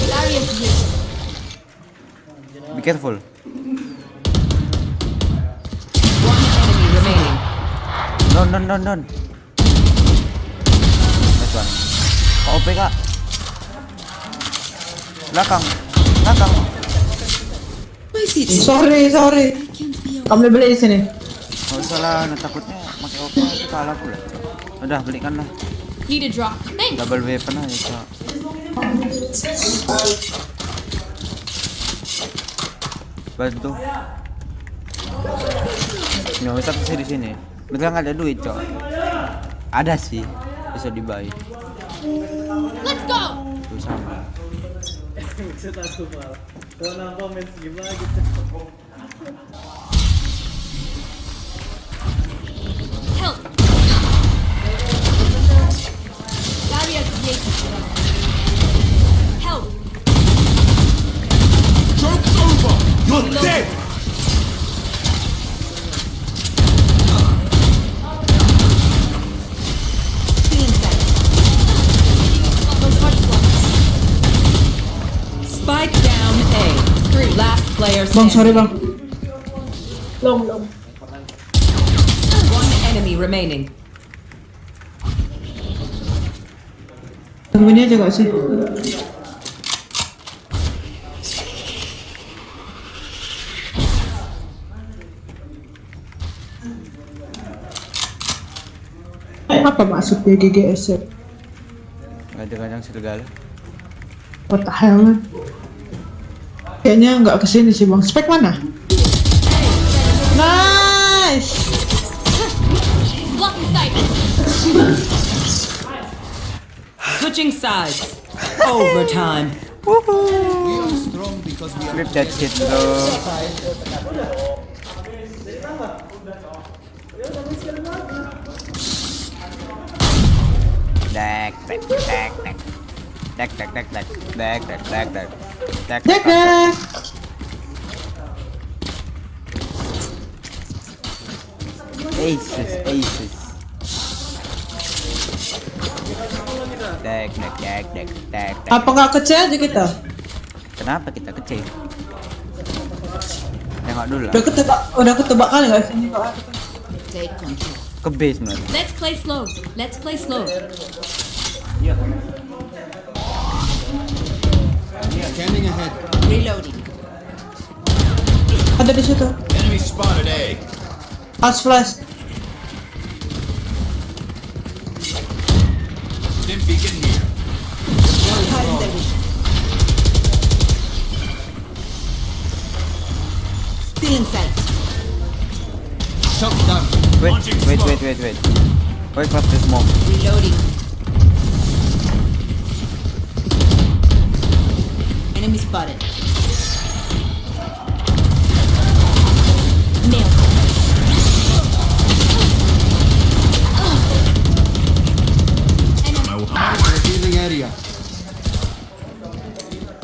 Darius here. Be careful. One enemy remaining. Don. Nice one. Kak OP kak. Belakang. Sorry. Kamu beli di sini. Gak usah lah, takutnya pakai OP itu kalah pula. Udah belikan lah. Need a drop. Thanks. Double weapon aja kak. Bantu. Nggak usah sih di sini. Betul nggak ada duit cok. Ada sih, bisa dibuy. Let's go. Tuh sama. Maksud aku malah. Kalau nambah main game lagi. Help. Darius here. Help. Joke's over. You're dead. Spike down A. Last player Bang, standing. sorry bang. Long. One enemy remaining. Ini aja gak sih? Apa maksudnya GGS ya? Kadang-kadang serigala. What the hell man? Kayaknya nggak kesini sih bang. Spek mana? Nice. Lock in sight. Switching sides. Overtime. Flip that shit bro. Dek. Aces. Dek. Apa nggak kecil aja kita? Kenapa kita kecil? Tengok dulu lah. Udah ketebak kali nggak sini Pak? Take control. Ke base berarti. Let's play slow. Scanning ahead. Reloading. Ada di situ. Enemy spotted A. As flash. Stim beacon here. Still in sight. Shot down. Wait. Wait for the smoke. Reloading. Enemy spotted. Nailed. Revealing area.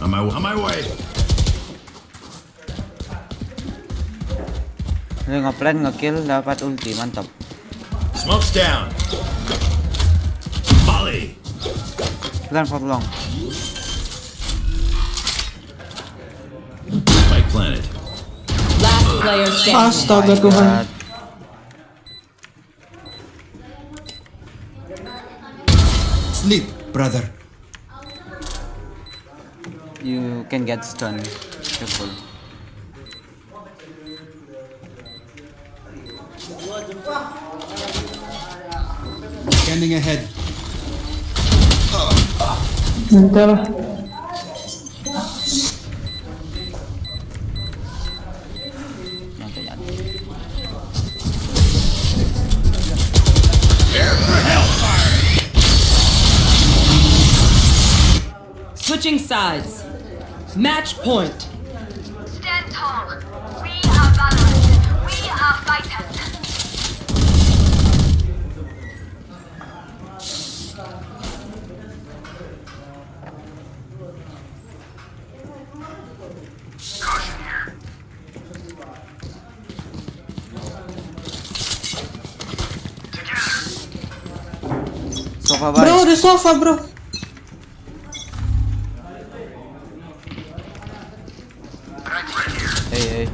On my way. Lu ngeplan ngekill dapat ulti, mantap. Smoke's down. Volley. Plan for long. Spike planted. Last player standing. Astaga Tuhan. Sleep, brother. You can get stunned. Careful. Scanning ahead. Nanti lah. Switching sides. Match point. Stand tall. We are Valoranti. We are fighters. Sofa Bro, di sofa bro. Hey.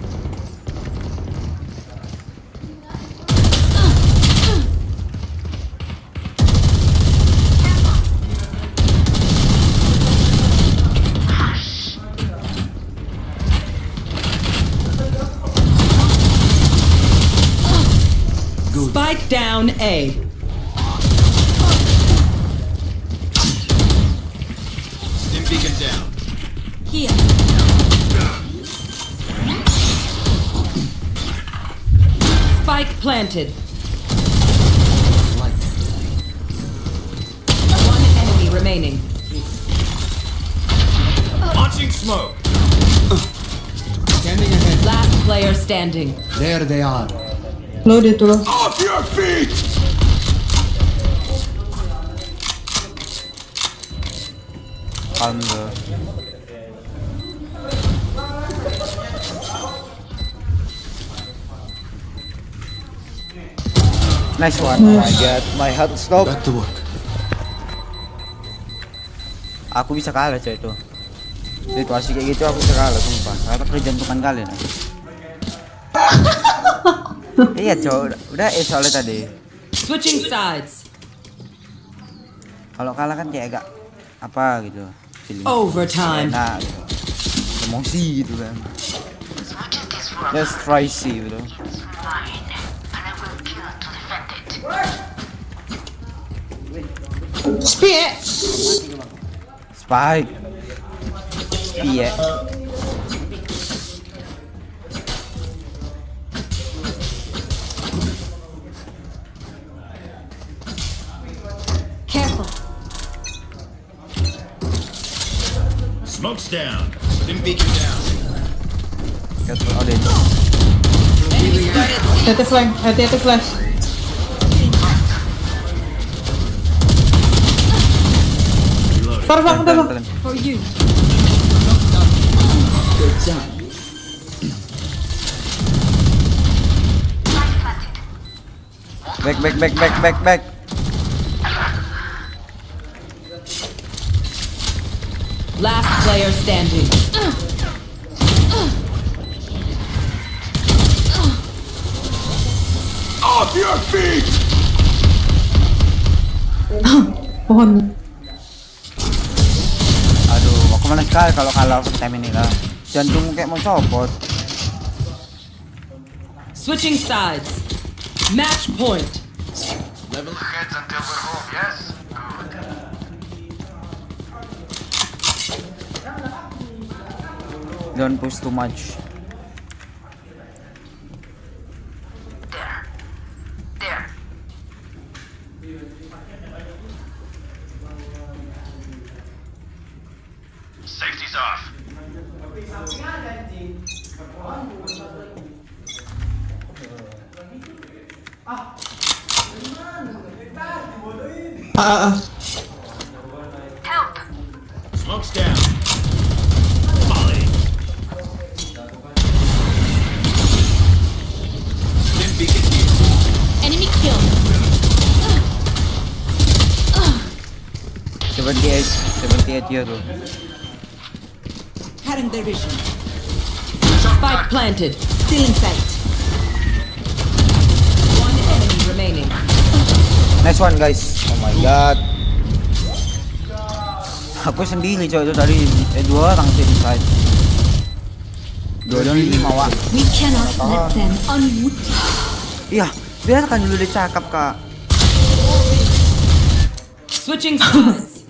Spike down A. Stim beacon down. Here. Spike planted. One enemy remaining. Launching smoke. Scanning ahead. Last player standing. There they are. Lo dia tuh. Off your feet. Calm bro. Nice one. Oh my god, my heart stop. Back to work. Aku bisa kalah coy itu. Situasi kayak gitu aku bisa kalah sumpah. Karena kejantungan kalian. Iya coy, udah soalnya tadi. Switching sides. Kalau kalah kan kayak agak apa gitu. Feeling Overtime. enak, gitu. Emosi gitu kan. Just try sih gitu. Spike. Spike. Iya. Careful. Smoke's down. Stim beacon down. Careful audience. Hati-hati flash. Terbang. For you. Good done. Back. Last player standing. Off your feet! Pohon. Aduh, aku mana sekali kalau kalah time ini lah. Jantung kayak mau copot. Switching sides. Match point. Level heads until we're home, yes? Don't push too much. There. Safety's off. Help. Smoke's down. Molly. Stim beacon here. Enemy kill. 78 year tuh. Cutting their vision. Spike planted. Still in sight. One enemy remaining. Nice one guys. Oh my god. Aku sendiri coy itu tadi dua orang sih inside. Dua dan 5 wak. We cannot let them unwood. Iya, biarkan dulu dia cakap kak. Switching sides.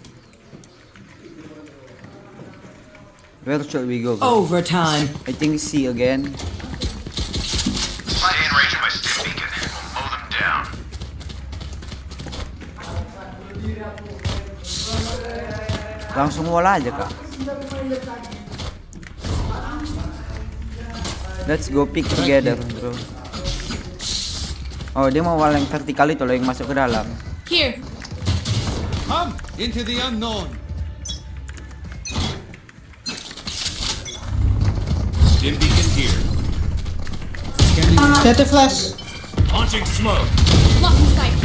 Where should we go? Overtime. I think C again. Spy in range of my stim beacon. Mow them down. Langsung wala aja kak. Let's go pick together bro. Oh dia mau wall yang vertikal itu loh yang masuk ke dalam. Here. Come into the unknown. Stim beacon here. Get the flash. Launching smoke. Blocking sight.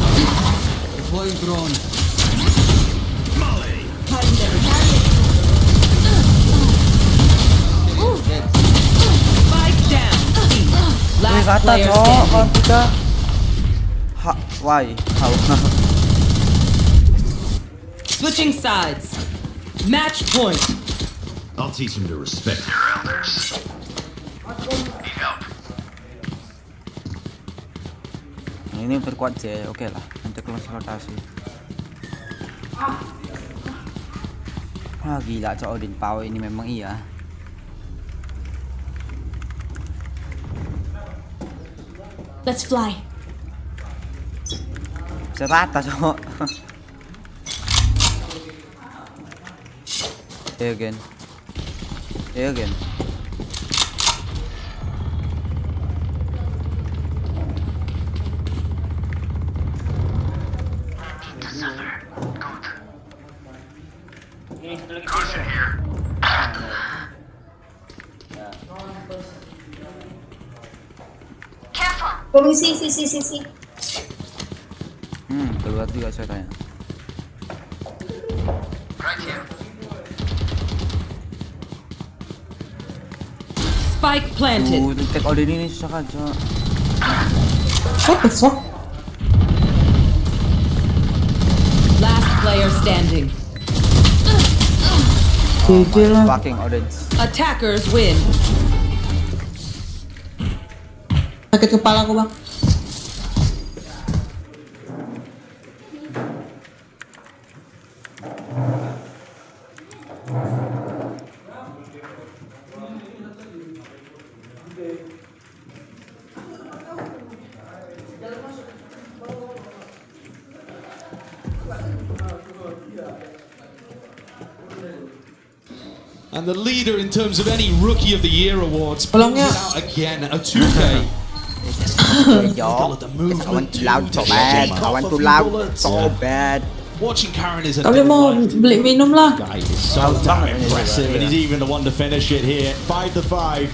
Deploying drone. Molly. Cutting their Spike down. Last Kata player cok, standing. kalau kita why? How? Switching sides. Match point. I'll teach him to respect Your elders. Need help. Ini perkuat sih, oke lah untuk konsultasi. Gila cok Odin Pau ini memang iya. Let's fly. Serata cok. Again. Caution here. Careful. Komisi, si. Keluar juga suaranya. Right here. Spike planted. Tek Odin ini susah kan cok. What the fuck? Last player standing. Fucking Odin. Attackers win. Sakit kepala aku bang. And the leader in terms of any Rookie of the Year awards pulls it out again, a 2K. I want to loud so bad. Watching Karen is a Kami mau beli minum lah. guy is so damn impressive, and he's even the one to finish it here. 5-5.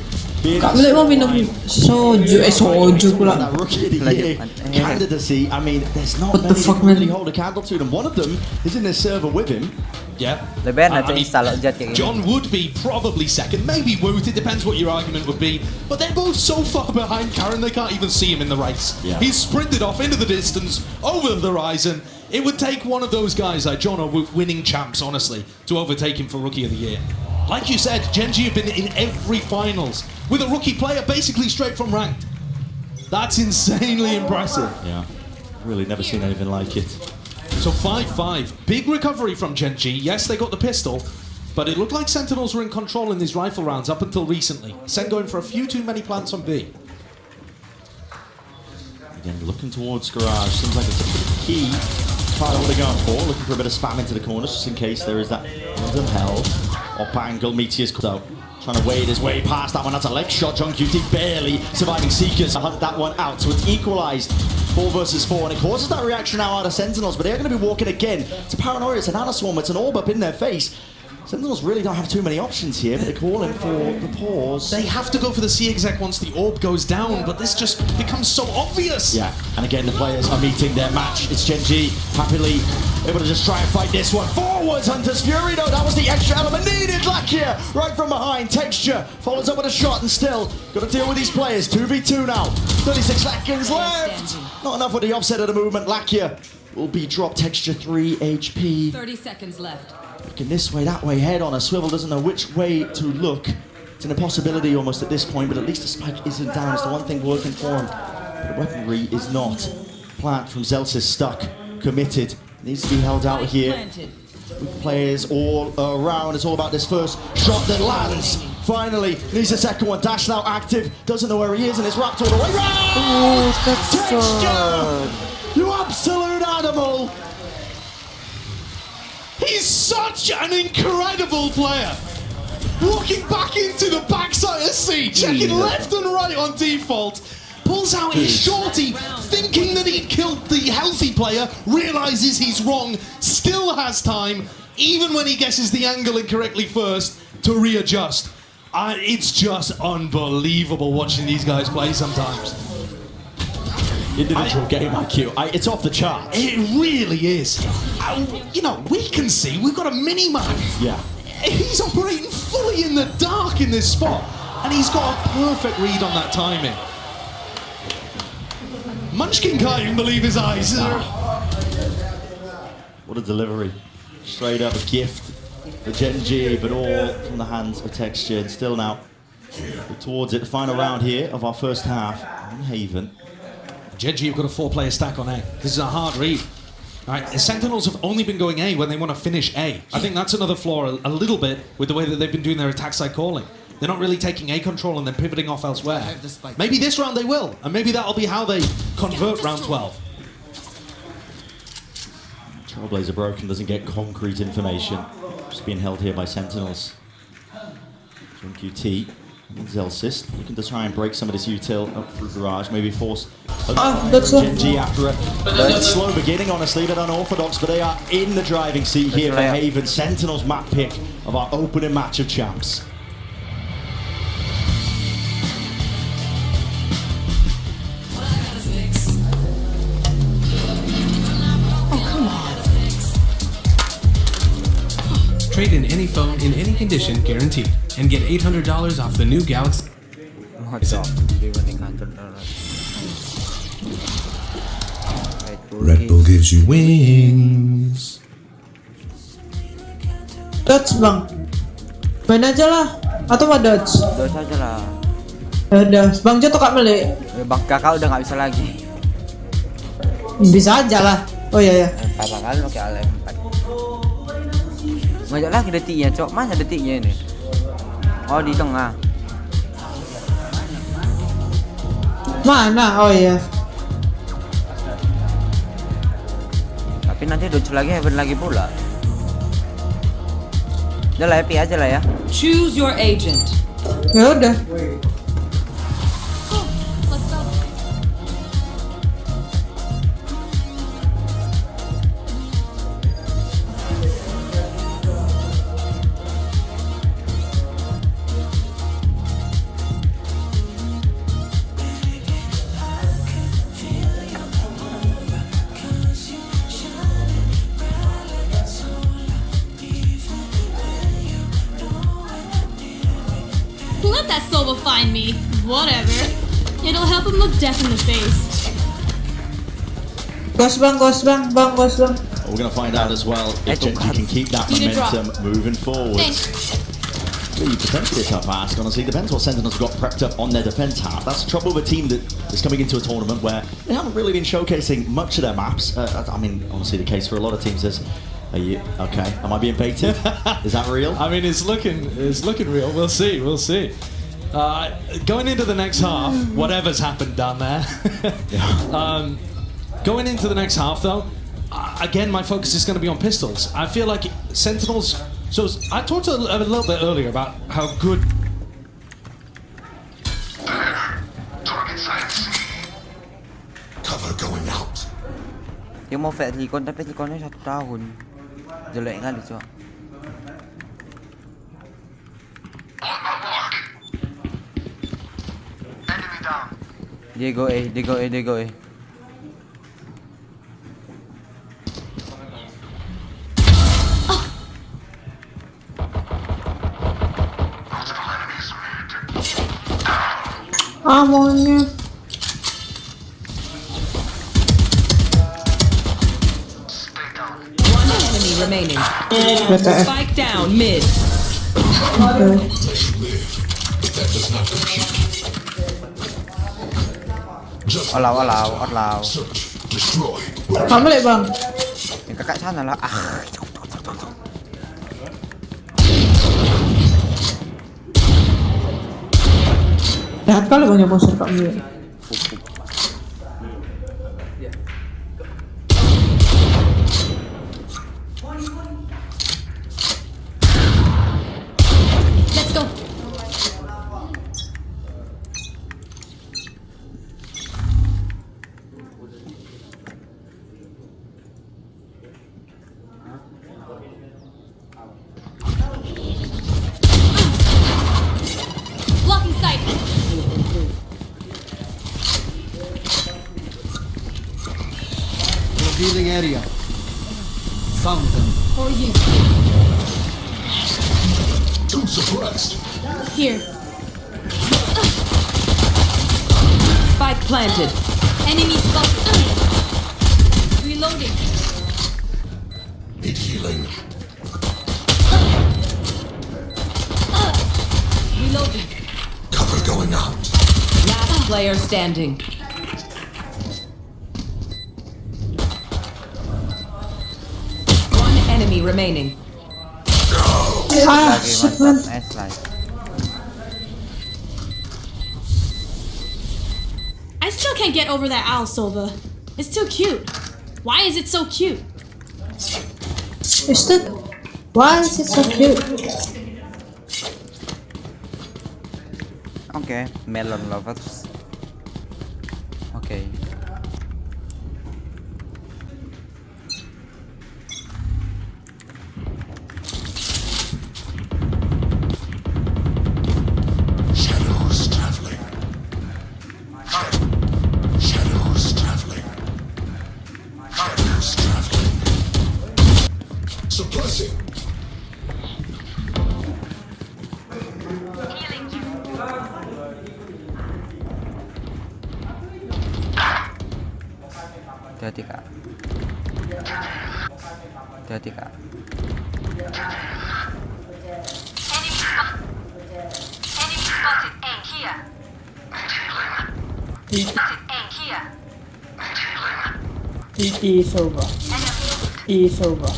Kak Melik mau minum soju, soju pula. That rookie of the year candidacy, I mean, there's not What the many fuck, who can really man? hold a candle to them. One of them is in this server with him. Yeah. John would be probably second, maybe Woot, it depends what your argument would be. But they're both so far behind Karen, they can't even see him in the race. Yeah. He's sprinted off into the distance, over the horizon. It would take one of those guys like John or Woot, winning champs, honestly, to overtake him for Rookie of the Year. Like you said, Genji have been in every finals with a rookie player basically straight from ranked. That's insanely impressive. Yeah, really never seen anything like it. So 5-5, big recovery from Genji. Yes, they got the pistol, but it looked like Sentinels were in control in these rifle rounds up until recently. Sen going for a few too many plants on B. Again, looking towards Garage, seems like it's a key part of what they're going for. Looking for a bit of spam into the corners just in case there is that London hell. Up angle, Meteor's cut out. Trying to wade his way past that one. That's a leg shot. John QT barely surviving Seekers. I hunt that one out. So it's equalised 4 versus 4. And it causes that reaction now out of Sentinels. But they're going to be walking again. It's a paranoia. It's an Anaswarm. It's an orb up in their face. Sentinels really don't have too many options here, but they're calling for the pause. They have to go for the C-exec once the orb goes down, but this just becomes so obvious. Yeah, and again, the players are meeting their match. It's Genji happily able to just try and fight this one. Forwards, Hunter's Fury, though. That was the extra element needed. Lakia, right from behind. Texture follows up with a shot and still got to deal with these players. 2v2 now. 36 seconds left. Not enough with the offset of the movement. Lakia will be dropped. Texture 3 HP. 30 seconds left. Looking this way, that way, head on a swivel, doesn't know which way to look. It's an impossibility almost at this point, but at least the spike isn't down. It's the one thing working for him. But the weaponry is not. Plant from Zelsis stuck, committed. Needs to be held out here. With players all around. It's all about this first shot that lands. Finally, needs a second one. Dash now active. Doesn't know where he is and it's wrapped all the way round. Texture! You absolute animal! He's such an incredible player. Walking back into the backside of C, checking left and right on default, pulls out his shorty, thinking that he killed the healthy player, realizes he's wrong, still has time, even when he guesses the angle incorrectly first, to readjust. It's just unbelievable watching these guys play sometimes. Individual game IQ, it's off the chart. It really is. You know, we can see, we've got a mini-map. Yeah. He's operating fully in the dark in this spot, and he's got a perfect read on that timing. Munchkin can't even believe his eyes. What a delivery. Straight up a gift for Genji, but all from the hands of Texture. And still now, we're towards it, the final round here of our first half in Haven. Genji have got a 4-player stack on A. This is a hard read. All right, the Sentinels have only been going A when they want to finish A. I think that's another flaw a little bit with the way that they've been doing their attack side calling. They're not really taking A control and then pivoting off elsewhere. Maybe this round they will, and maybe that'll be how they convert round 12. Trailblazer broken, doesn't get concrete information. Just being held here by Sentinels. John QT and Zelsis looking to try and break some of this util up through Garage, maybe force Genji after a slow beginning, honestly. They're unorthodox, but they are in the driving seat here for Haven. Sentinels map pick of our opening match of champs. Trade in any phone in any condition, guaranteed, and get $800 off the new Galaxy. Red Bull gives you wings. Dodge bang. Main aja lah. Atau mau dodge? Dodge aja lah. Udah, Bang Jo tuh Kak Melik. Bang Kakak udah nggak bisa lagi. Bisa aja lah. Oh iya ya. Apa kali pakai ALM4. Ngajak lagi detiknya, Cok. Mana detiknya ini? Oh, di tengah. Mana? Oh iya. Tapi nanti dodge lagi, heaven lagi pula. Udah lah, happy aja lah ya. Choose your agent. Ya udah. will find me. Whatever. It'll help him look death in the face. Ghost bang. We're going to find out as well if Genji can keep that momentum moving forward. Potentially a tough ask, honestly. Depends what Sentinels have got prepped up on their defense half. That's the trouble with a team that is coming into a tournament where they haven't really been showcasing much of their maps. I mean, honestly, the case for a lot of teams is, are you okay? Am I being baited? Is that real? I mean, it's looking real. We'll see. Going into the next half, whatever's happened down there. Going into the next half, though, again, my focus is going to be on pistols. I feel like Sentinels. So I talked a little bit earlier about how good. Target sights. Cover going out. Dia mau fight Recon tapi Reconnya 1 tahun. Jelek kali, Cok. Enemy down. Dia go A. Monyet. One enemy remaining. Spike down mid. Olau. Kamu balik bang. Yang kakak sana lah. Jahat kali banyak bosor kamu. Let's go. Blocking sight. Revealing area. Found them. For you. Too suppressed. Here. Spike planted. Enemy spotted. Reloading. Need healing. Reloading. Cover going out. Last player standing. One enemy remaining. Lagi mantap, nice life. I still can't get over that owl, Sova. It's too cute. Why is it so cute? Why is it so cute? Okay, melon lovers. Okay. Shadows traveling. Shadows traveling. Shadows traveling. Suppressing. Hati-hati kak. Hati-hati kak. Enemy spotted A here. Spotted A here. It's over. It's over.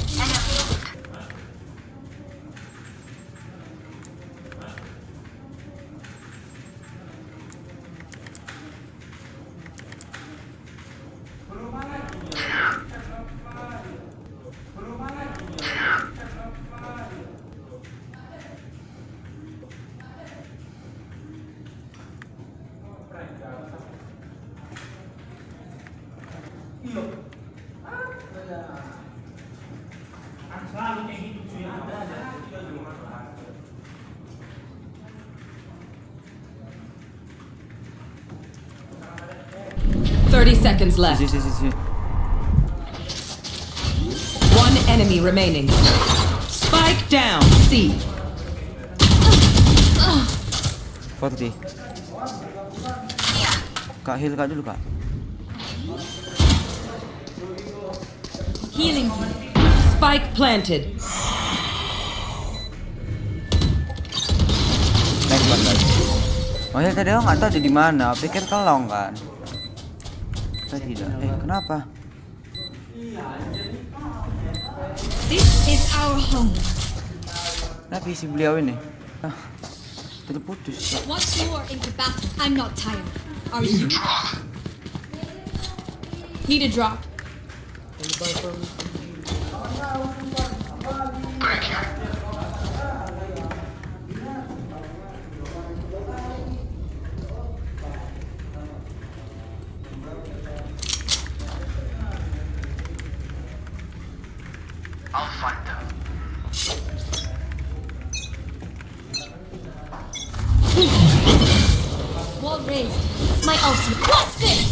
Selalu kayak gitu cuy. 30 seconds left. One enemy remaining. Spike down, C. 40. Kak heal kak dulu kak. Healing. Spike planted. Next one guys. Oh ya tadi aku nggak tahu dia di mana. Pikir kelong kan. Tadi tidak. Kenapa? This is our home. Kenapa isi beliau ini? Terputus. Once more into battle. I'm not tired. Are you? Need a drop. I'll find them. Wall raised. My ultimate. What's this?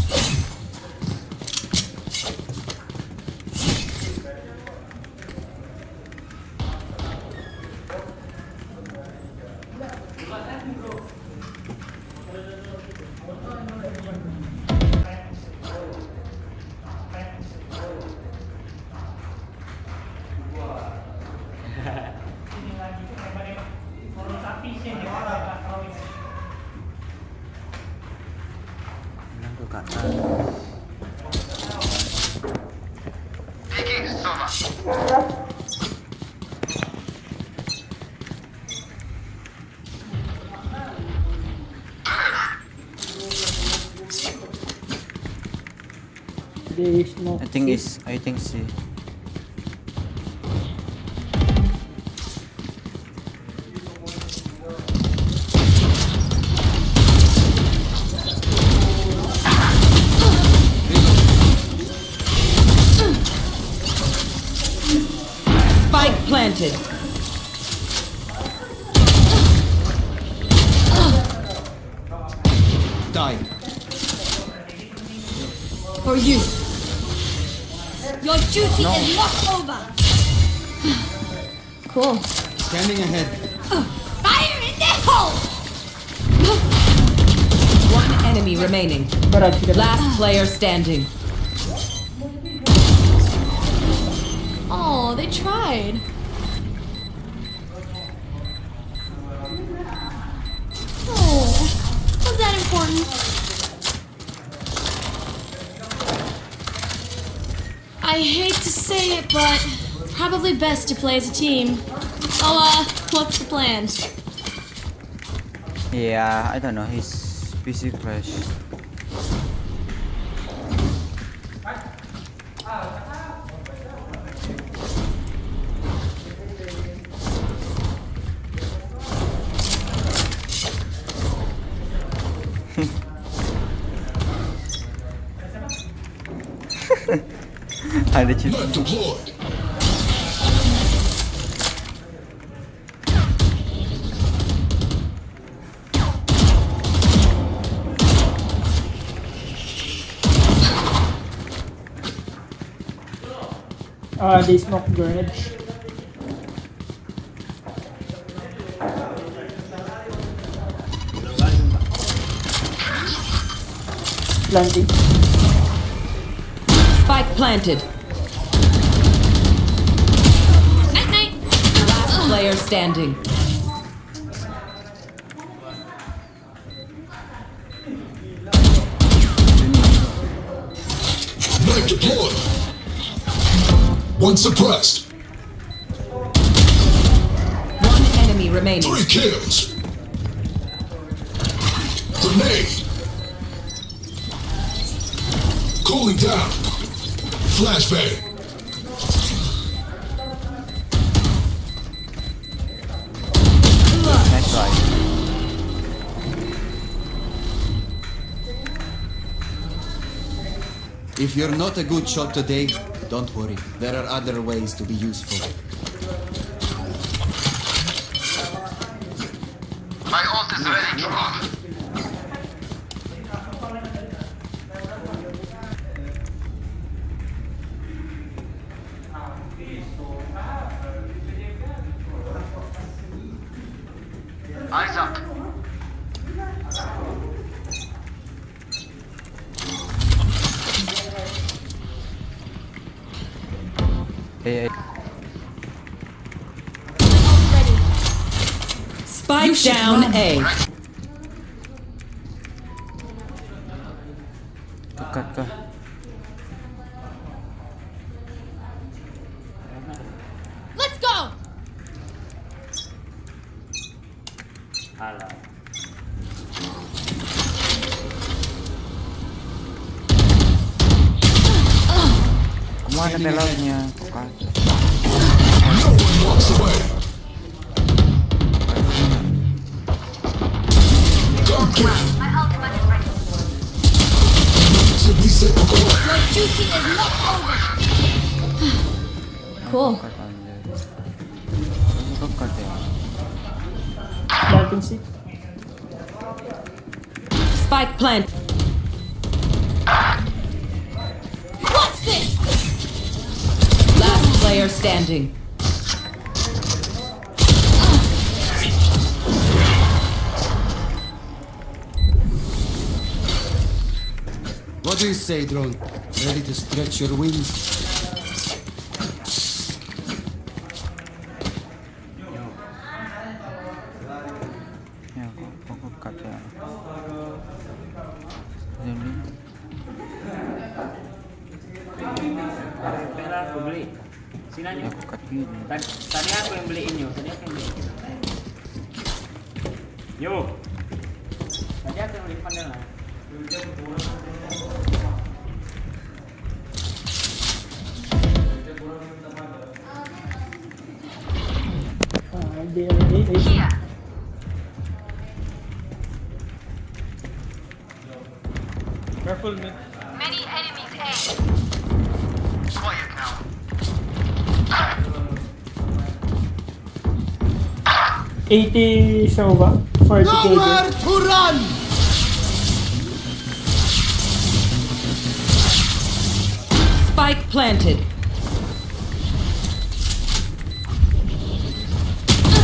I think C. Spike planted. Die. For you. Your duty is not over. Cool. Standing ahead. Fire in the hole. One enemy remaining. Last player standing. Oh, they tried. Oh, was that important? I hate to say it, but probably best to play as a team. So, what's the plan? Yeah, I don't know. His PC crashed. Ada cerita. They smoke grenade. Planting. Spike planted. Night night. Last player standing. Knife deployed. One suppressed. One enemy remaining. 3 kills. Grenade. Cooling down. Flashbang. Next try. If you're not a good shot today, don't worry. There are other ways to be useful. My ult is ready to rock. Eyes up. Spike down A. Dekat kah? Let's go. Alah. Kemana telurnya? Your duty is not over. Cool. Dekat ya. Planting sih. Spike plant. What's this? Last player standing. What do you say, drone? Ready to stretch your wings? Ya, kok dekat ya. Jadi Bella aku beli. Sini aja. ya dekat gini. Tadi aku yang beliin yo. Tadi aku yang beliin. Yo. Tadi aku yang beliin Vandela. Here. Careful, man. Many enemies A. Quiet now. 80 Sova. 40 Nowhere to run! Spike planted.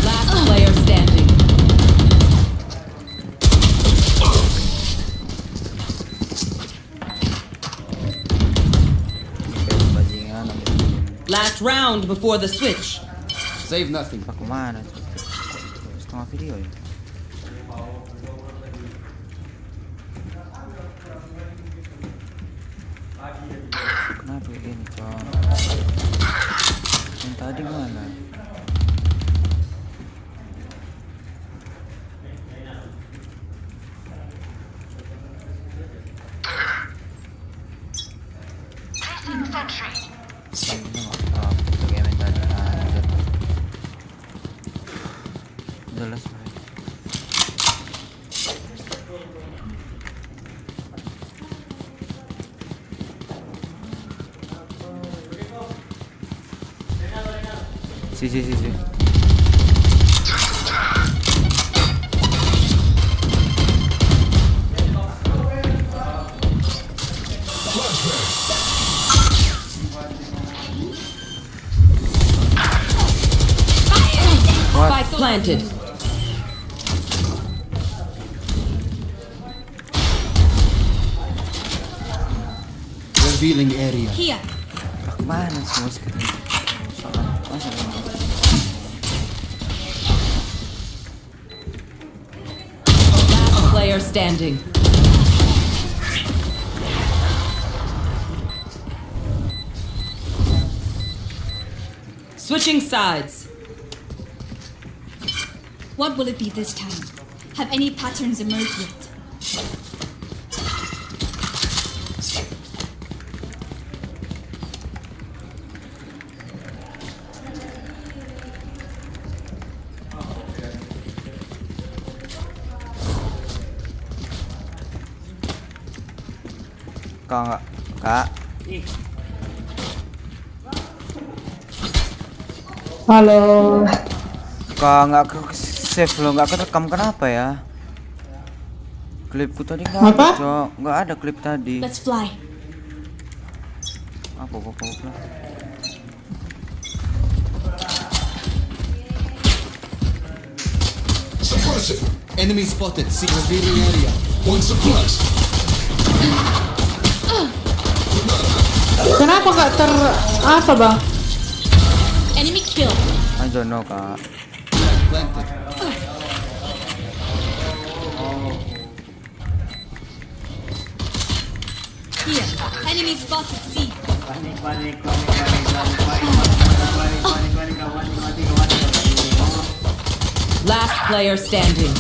Last player standing. Bajingan Last round before the switch. Save nothing. kemana? Setengah video ya. Kenapa kayak gini, Con? Yang tadi mana? Placing sentry. Ini nggak tahu. Kayak yang tadi aja. Jelas lah. Si. Spike planted. Revealing area. Here. Mana semua sekali? Masa ini? Last player standing. Switching sides. What will it be this time? Have any patterns emerged yet? Kak. Halo. Kak, nggak ke save loh, nggak kerekam kenapa ya? Klipku tadi nggak ada, Cok. Nggak ada klip tadi. Let's fly. Apa? Suppressing. Enemy spotted. See revealing area. One suppressed. Kenapa nggak apa bang? Enemy kill. I don't know, Kak. Here. Enemy spotted C. Last player standing.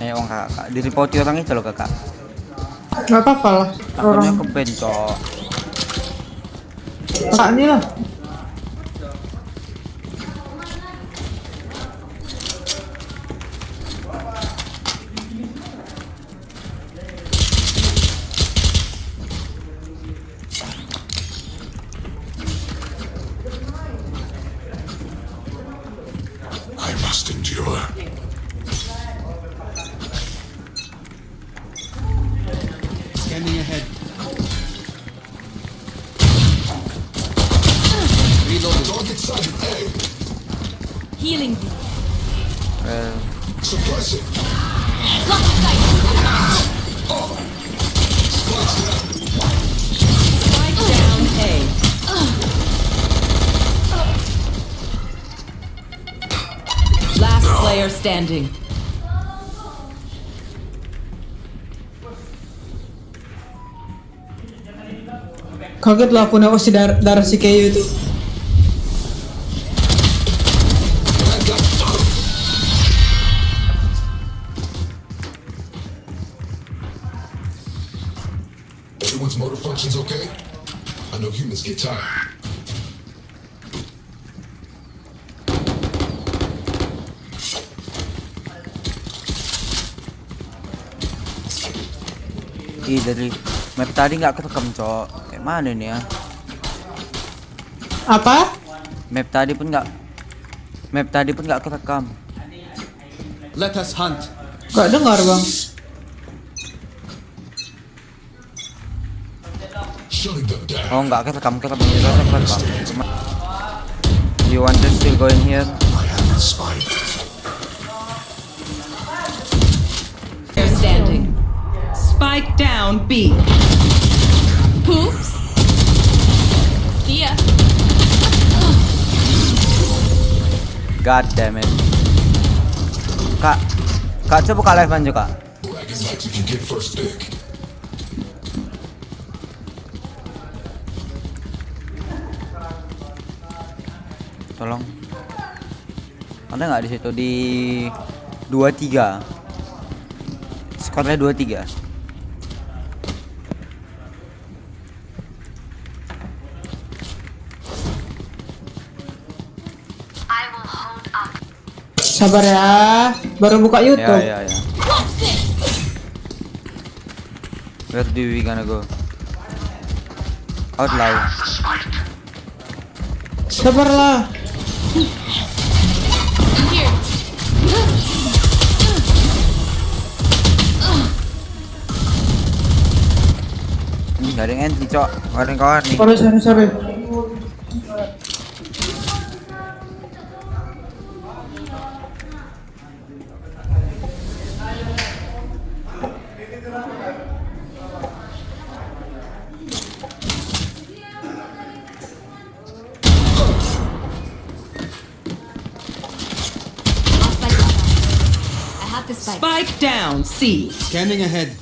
Orang kakak, diripoti orang itu loh kakak. Gak apa-apa lah. Takutnya Orang kebencok. kakak ini lah. I must endure. Scanning ahead. Reload. Target sighted. A. Healing. Suppressing. Block the sight. Spike down A. Last player standing. Kaget lah aku nengok si darah si Kayu itu. Everyone's motor functions okay? I know humans get tired. Ih, dari map tadi nggak kerekam, cok. Kayak mana nih ya? Apa? Map tadi pun nggak kerekam. Let us hunt. Gak dengar bang. Oh, nggak kerekam. You want to still go in here? They're standing. Spike down B. Poops. See ya. God damn it. Kak, coba buka live aja kak. Bragging like you can get first pick. Tolong. Ada nggak di situ di 23? Skornya 23. Sabar ya, baru buka YouTube. Ya. Where do we gonna go? Out loud. Sabarlah. Here. Gak ada yang entry, cok. Kawan nih. Sorry. Spike down C. Scanning ahead.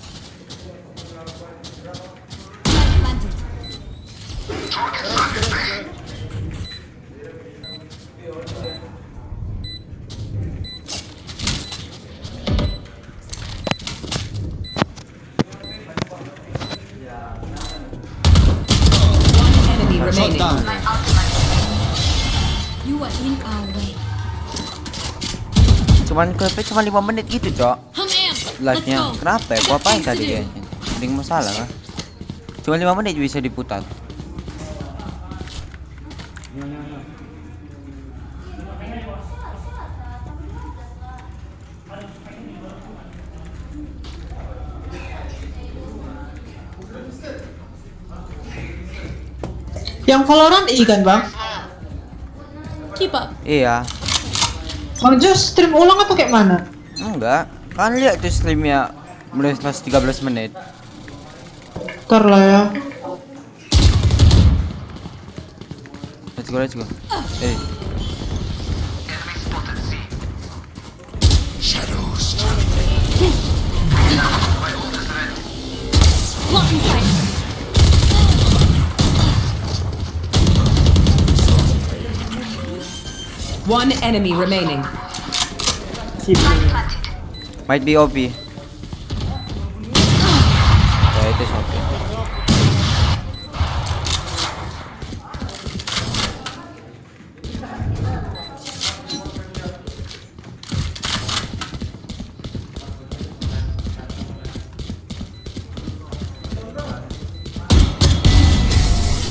Enemy remaining. You are in our way. Cuma 5 menit gitu, cok. Live-nya. Let's go. Kenapa ya? Gua apain tadi kayaknya? Ada masalah kah? Cuma 5 menit bisa diputar. Yang Valoranti kan bang? Keep up. Iya. Bang Jo stream ulang atau kayak mana? Enggak. Kan lihat tuh streamnya mulai pas 13 menit. Ntar lah ya. Let's go, let's go. Hey. Shadows. Blocking sight. One enemy remaining. Might be OP. Ya itu OP.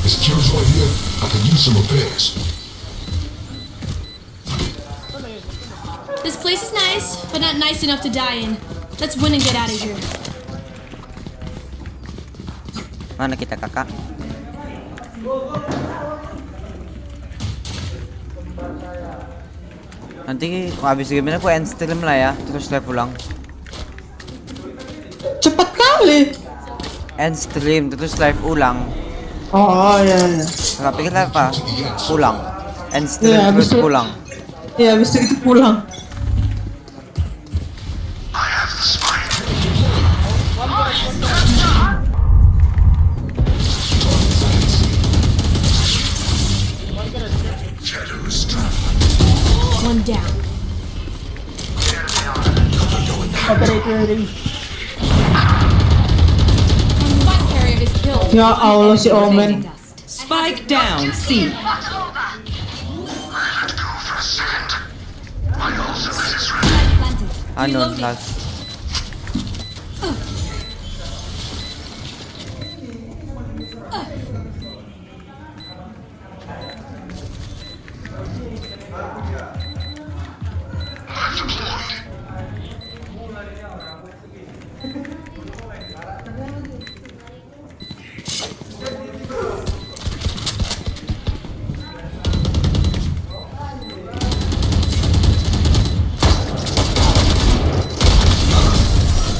This kills right here. I can use some repairs. This place is nice, but not nice enough to die in. Let's win and get out of here. Mana kita kakak? Nanti habis game ini aku end stream lah ya, terus live ulang. Cepet kali. End stream terus live ulang. Oh iya iya. Tapi kita apa? Pulang. End stream Iya, terus habis pulang. Iya, habis itu pulang. One down. Spike carrier is killed. Ya Allah si Omen. Spike down, C. Anon last.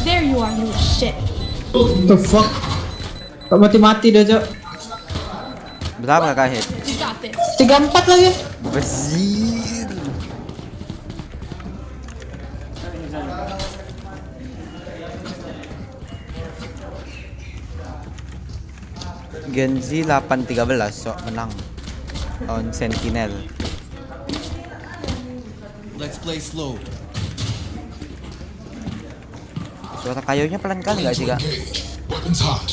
There you are, you shit. What the fuck? Kok mati-mati dah, Cok. Berapa kakak hit? You got this. 34 lagi. Besir. Genji 8-13 sok menang on Sentinel. Let's play slow. Suara kayunya pelan kali nggak sih kak? Weapons hot.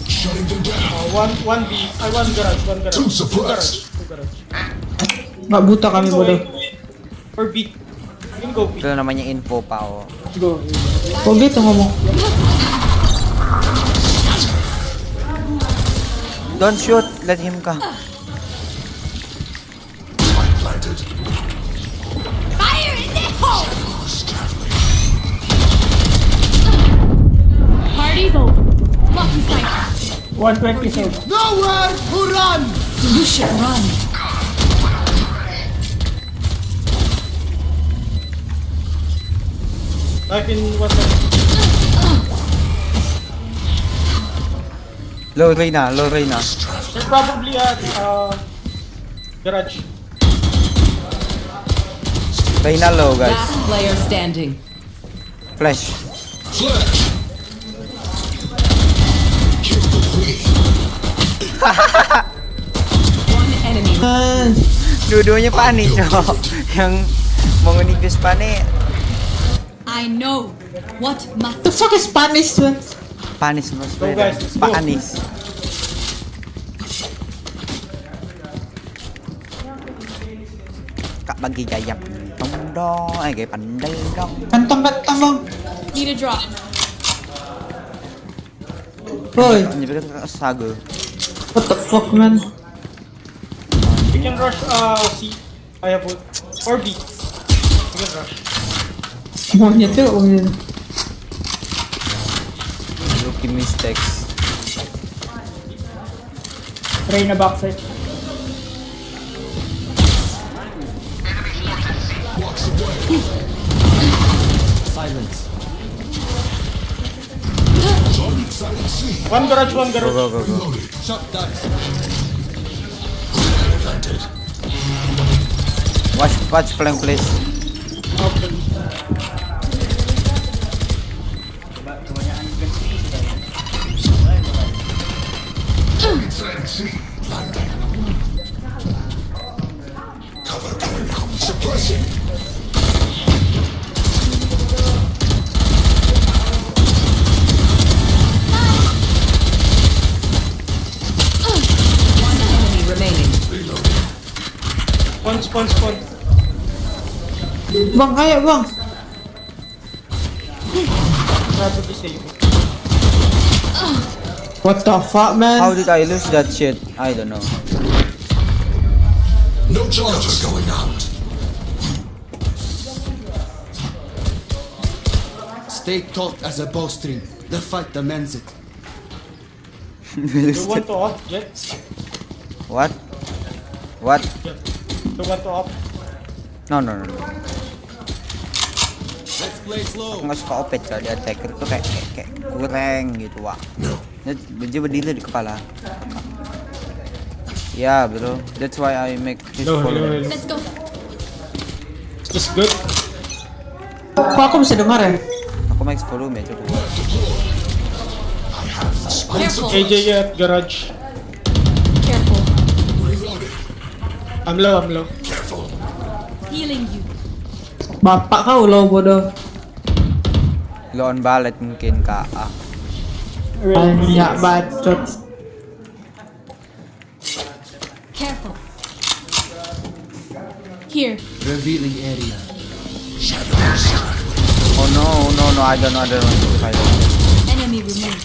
Shutting them down. One B. One garage. One garage. Two suppressed. Two garage. Nggak buta kami bodoh. Or B. You can go B. Itu namanya info pao. Go. Kok gitu ngomong? Don't shoot, let him kah? Spike planted. Fire in the hole! Party's over. Blocking sight. 127. Nowhere to run! You should run. Knife in 127. Low Reyna, low Reyna. They're probably at garage. Reyna low guys. Last player standing. Flash. Flash. Kill the queen. One enemy. Dua-duanya panik cok. Yang mau ngenipis panik. I know what must. The fuck is Spanish, man? Panis mas. Go, guys, let's go. Panis. Kak bagi gayap. Dong, kayak pandai dong. Kantong bang. Need a drop. Boy, Menyebutkan kakak sago. what the fuck, man? We can rush C. I have wood. Or B. We can rush. Monyet tuh, monyet. Rookie mistakes. Reyna backside. Silence. One garage, one garage. Go. Shot down. Watch flank please. Okay. Cover going out. Suppressing. One enemy remaining. Spawn. Bang, kaya bang. Probably safe. What the fuck, man? How did I lose that shit? I don't know. No charges going out. Stay taut as a bowstring. The fight demands it. You want to off, Jet? What? You want to off? No. Let's play slow. Aku nggak suka opet soal di attacker tuh kayak kurang gitu wah. Dia berdiri di kepala. Ya bro, that's why I make this volume. Let's go. Is good. Kok aku bisa dengar ya? Aku max volume ya coba. Careful. AJ at garage. Careful. I'm low. Healing you. Bapak kau lo bodoh. Lawan balet mungkin kak. Banyak bacot. Careful. Here. Revealing area. Oh no, I don't want to fight. Enemy remain.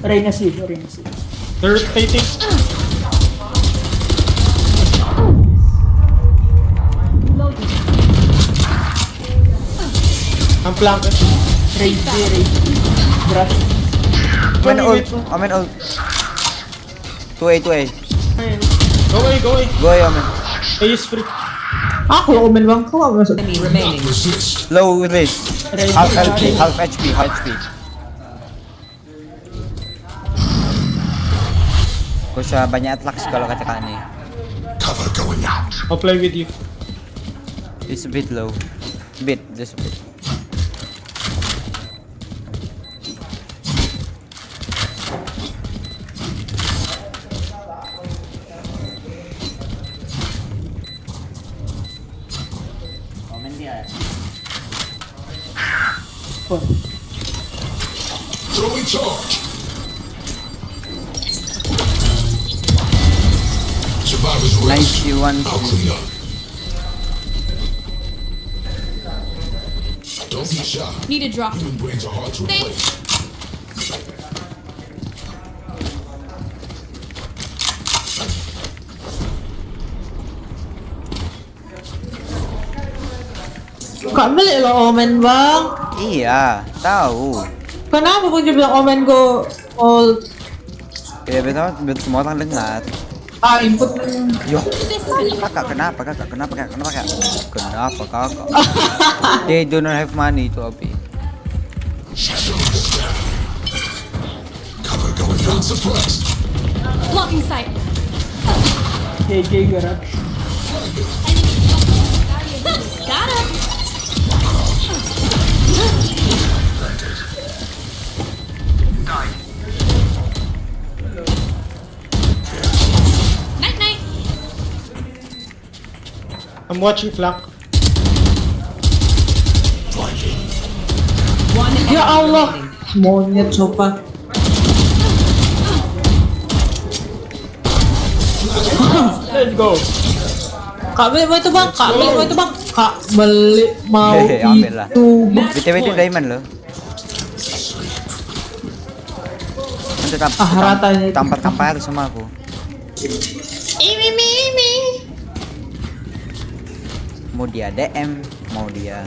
Reyna C. They're rotating. I'm flanking. Raid. Brush. Omen ult. 2A. Go away. Go ya Omen. A is free. Aku omen bang, kau gak masuk. Enemy remaining. Low race. Half HP. Gak usah banyak atlaks kalau kata Kak nih. Cover going out. I'll play with you. It's a bit low. Just a bit. Throwing charge. Survivors rest. 91. I'll clean up. Don't be shy. Need a drop. Human brains are hard to replace. Kak beli lo omen bang. Iya, tahu. Kenapa kau bilang omen go all? Ya betul, semua orang dengar. Input. Yo, kenapa kak? They do not have money to OP. Cover going out. Suppressed. Blocking sight. AJ garage. Got him. Night. I'm watching flank. One Ya enemy Allah, remaining. monyet sopan. Let's go. Kak beli mau itu bang, Kak beli mau Ambil lah. itu. BTW itu diamond loh. Nanti ratanya itu. tampar sama aku. Ini. Mau dia DM, mau dia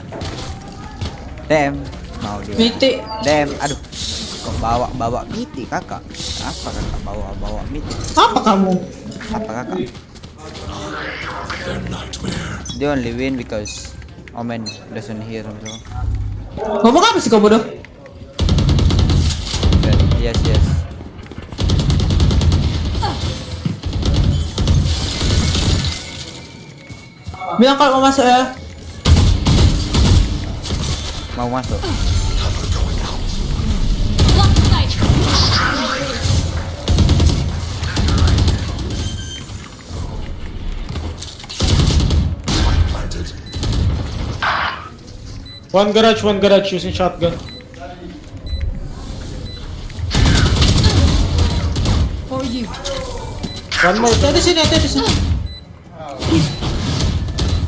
Mitik. DM. Aduh, kok Bawa miti kakak. Apa kakak bawa miti? Apa kamu? Apa kakak? They only win because Omen doesn't hear so. Ngomong apa sih kau bodoh? Yes. Bilang kalau mau masuk ya. Mau masuk. One garage using shotgun. For you. One more. Hati sini.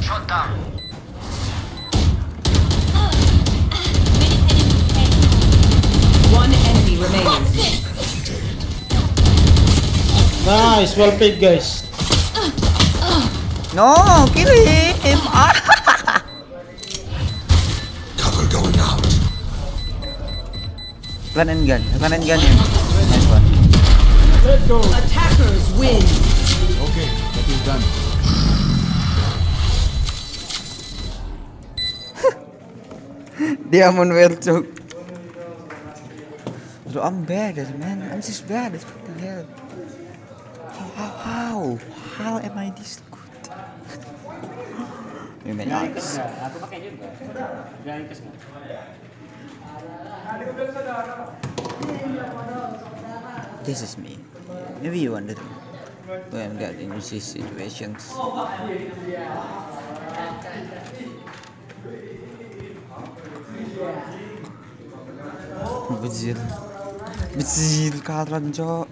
Shot down. One enemy remaining. Nice, well played, guys. No, kill him. Cover going out. Run and gun him. Nice one. Let's go. Attackers win. Okay, that is done. Dia menwercok. Bro, I'm bad, man. I'm just bad. What the hell? How am I this good? Aku pakai juga. This is me. Maybe you wonder why I'm getting in these situations. Bejil karan cok.